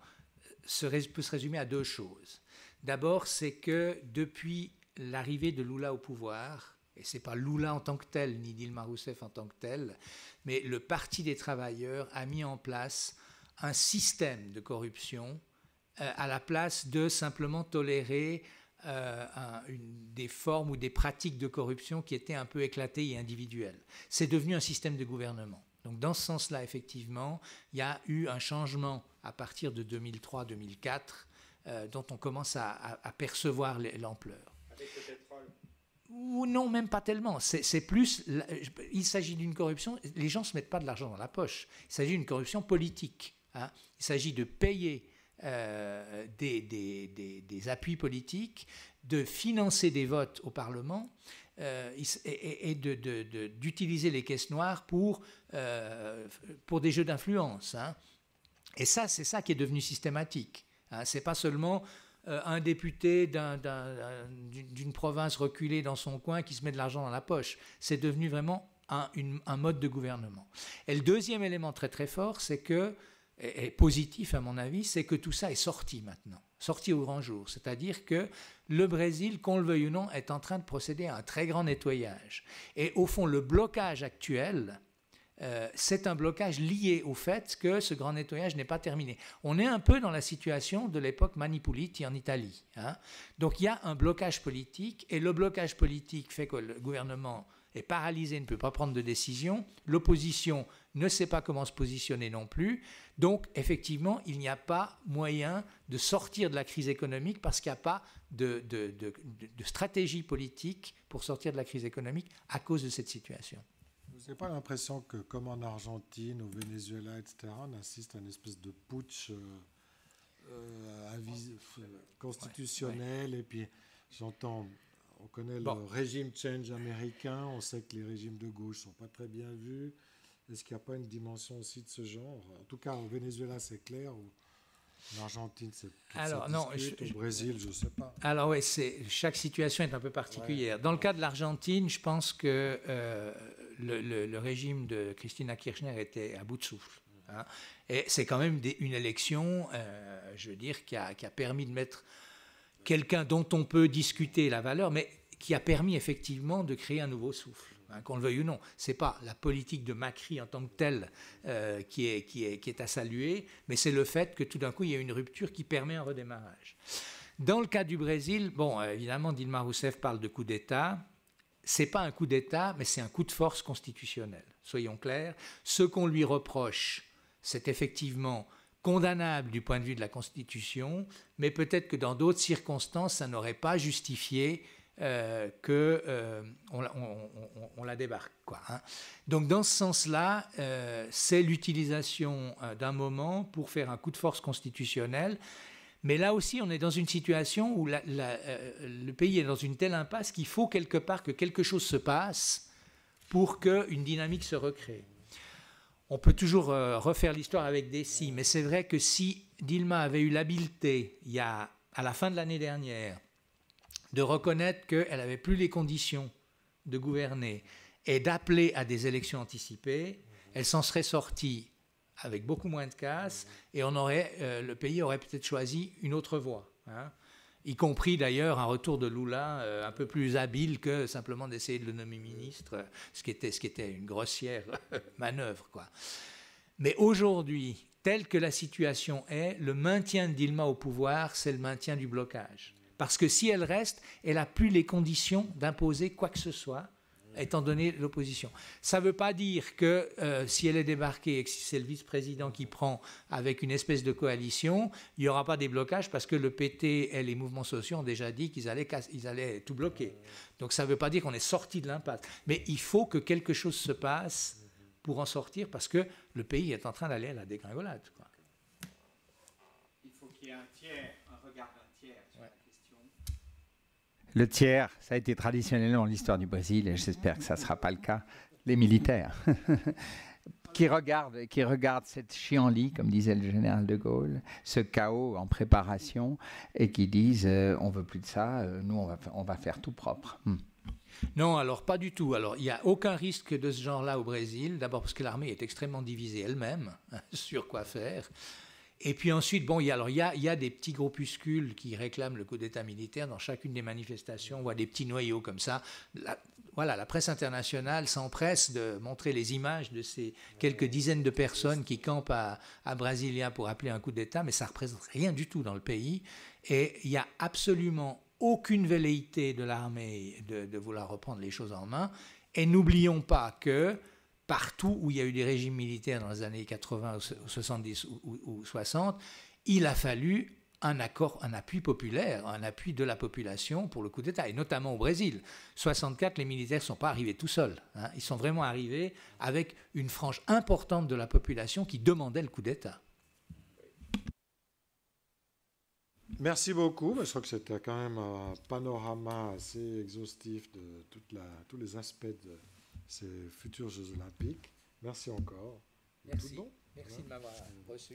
peut se résumer à 2 choses. D'abord, c'est que depuis l'arrivée de Lula au pouvoir, et ce n'est pas Lula en tant que tel, ni Dilma Rousseff en tant que tel, mais le Parti des travailleurs a mis en place un système de corruption à la place de simplement tolérer des formes ou des pratiques de corruption qui étaient un peu éclatées et individuelles. C'est devenu un système de gouvernement. Donc dans ce sens-là, effectivement, il y a eu un changement à partir de 2003-2004 dont on commence à percevoir l'ampleur. Avec le pétrole ? Ou non, même pas tellement. C'est plus, il s'agit d'une corruption, les gens ne se mettent pas de l'argent dans la poche. Il s'agit d'une corruption politique. Hein. Il s'agit de payer des appuis politiques, de financer des votes au Parlement et d'utiliser les caisses noires pour des jeux d'influence. Hein. Et ça, c'est ça qui est devenu systématique. Hein. Ce n'est pas seulement un député d'une province reculée dans son coin qui se met de l'argent dans la poche. C'est devenu vraiment un mode de gouvernement. Et le deuxième élément très très fort, c'est que est positif à mon avis, c'est que tout ça est sorti maintenant, sorti au grand jour. C'est-à-dire que le Brésil, qu'on le veuille ou non, est en train de procéder à un très grand nettoyage. Et au fond, le blocage actuel, c'est un blocage lié au fait que ce grand nettoyage n'est pas terminé. On est un peu dans la situation de l'époque Manipuliti en Italie. Hein. Donc il y a un blocage politique, et le blocage politique fait que le gouvernement est paralysé, ne peut pas prendre de décision. L'opposition ne sait pas comment se positionner non plus. Donc, effectivement, il n'y a pas moyen de sortir de la crise économique parce qu'il n'y a pas de stratégie politique pour sortir de la crise économique à cause de cette situation. Vous n'avez pas l'impression que, comme en Argentine, au Venezuela, etc., on assiste à une espèce de putsch constitutionnel, ouais. Et puis j'entends... On connaît le régime change américain, on sait que les régimes de gauche ne sont pas très bien vus. Est-ce qu'il n'y a pas une dimension aussi de ce genre ? En tout cas, au Venezuela, c'est clair. En Argentine, c'est au Brésil, je ne sais pas. Alors oui, chaque situation est un peu particulière. Ouais. Dans le cas de l'Argentine, je pense que le régime de Cristina Kirchner était à bout de souffle. Hein. Et c'est quand même une élection, je veux dire, qui a permis de mettre... quelqu'un dont on peut discuter la valeur, mais qui a permis effectivement de créer un nouveau souffle, hein, qu'on le veuille ou non. Ce n'est pas la politique de Macri en tant que telle qui est à saluer, mais c'est le fait que tout d'un coup, il y a une rupture qui permet un redémarrage. Dans le cas du Brésil, bon, évidemment, Dilma Rousseff parle de coup d'État. ce n'est pas un coup d'État, mais c'est un coup de force constitutionnel. Soyons clairs, ce qu'on lui reproche, c'est effectivement condamnable du point de vue de la Constitution, mais peut-être que dans d'autres circonstances, ça n'aurait pas justifié qu'on la débarque, quoi, hein. Donc dans ce sens-là, c'est l'utilisation d'un moment pour faire un coup de force constitutionnel. Mais là aussi, on est dans une situation où le pays est dans une telle impasse qu'il faut quelque part que quelque chose se passe pour qu'une dynamique se recrée. On peut toujours refaire l'histoire avec des si, mais c'est vrai que si Dilma avait eu l'habileté, à la fin de l'année dernière, de reconnaître qu'elle n'avait plus les conditions de gouverner et d'appeler à des élections anticipées, elle s'en serait sortie avec beaucoup moins de casse, et le pays aurait peut-être choisi une autre voie, hein, y compris d'ailleurs un retour de Lula un peu plus habile que simplement d'essayer de le nommer ministre, ce qui était une grossière manœuvre, quoi. Mais aujourd'hui, telle que la situation est, le maintien de Dilma au pouvoir, c'est le maintien du blocage. Parce que si elle reste, elle n'a plus les conditions d'imposer quoi que ce soit, étant donné l'opposition. Ça ne veut pas dire que si elle est débarquée et que si c'est le vice-président qui prend avec une espèce de coalition, il n'y aura pas des blocages parce que le PT et les mouvements sociaux ont déjà dit qu'ils allaient tout bloquer. Donc ça ne veut pas dire qu'on est sorti de l'impasse. Mais il faut que quelque chose se passe pour en sortir parce que le pays est en train d'aller à la dégringolade, quoi. Il faut qu'il y ait un regard d'un tiers sur la question. Le tiers, ça a été traditionnellement l'histoire du Brésil, et j'espère que ça ne sera pas le cas, les militaires, qui regardent cette chienlit, comme disait le général de Gaulle, ce chaos en préparation, et qui disent on ne veut plus de ça, nous on va faire tout propre. Non, alors pas du tout. Alors il n'y a aucun risque de ce genre-là au Brésil, d'abord parce que l'armée est extrêmement divisée elle-même sur quoi faire. Et puis ensuite, bon, il y a des petits groupuscules qui réclament le coup d'État militaire dans chacune des manifestations. On voit des petits noyaux comme ça. La presse internationale s'empresse de montrer les images de ces quelques dizaines de personnes qui campent à Brasilia pour appeler un coup d'État, mais ça ne représente rien du tout dans le pays. Et il n'y a absolument aucune velléité de l'armée de vouloir reprendre les choses en main. Et n'oublions pas que partout où il y a eu des régimes militaires dans les années 80 ou 70 ou 60, il a fallu un appui populaire, un appui de la population pour le coup d'État, et notamment au Brésil. 64, les militaires ne sont pas arrivés tout seuls, hein. Ils sont vraiment arrivés avec une frange importante de la population qui demandait le coup d'État. Merci beaucoup. Je crois que c'était quand même un panorama assez exhaustif de tous les aspects de ces futurs Jeux Olympiques. Merci encore. Merci. Merci de m'avoir reçu.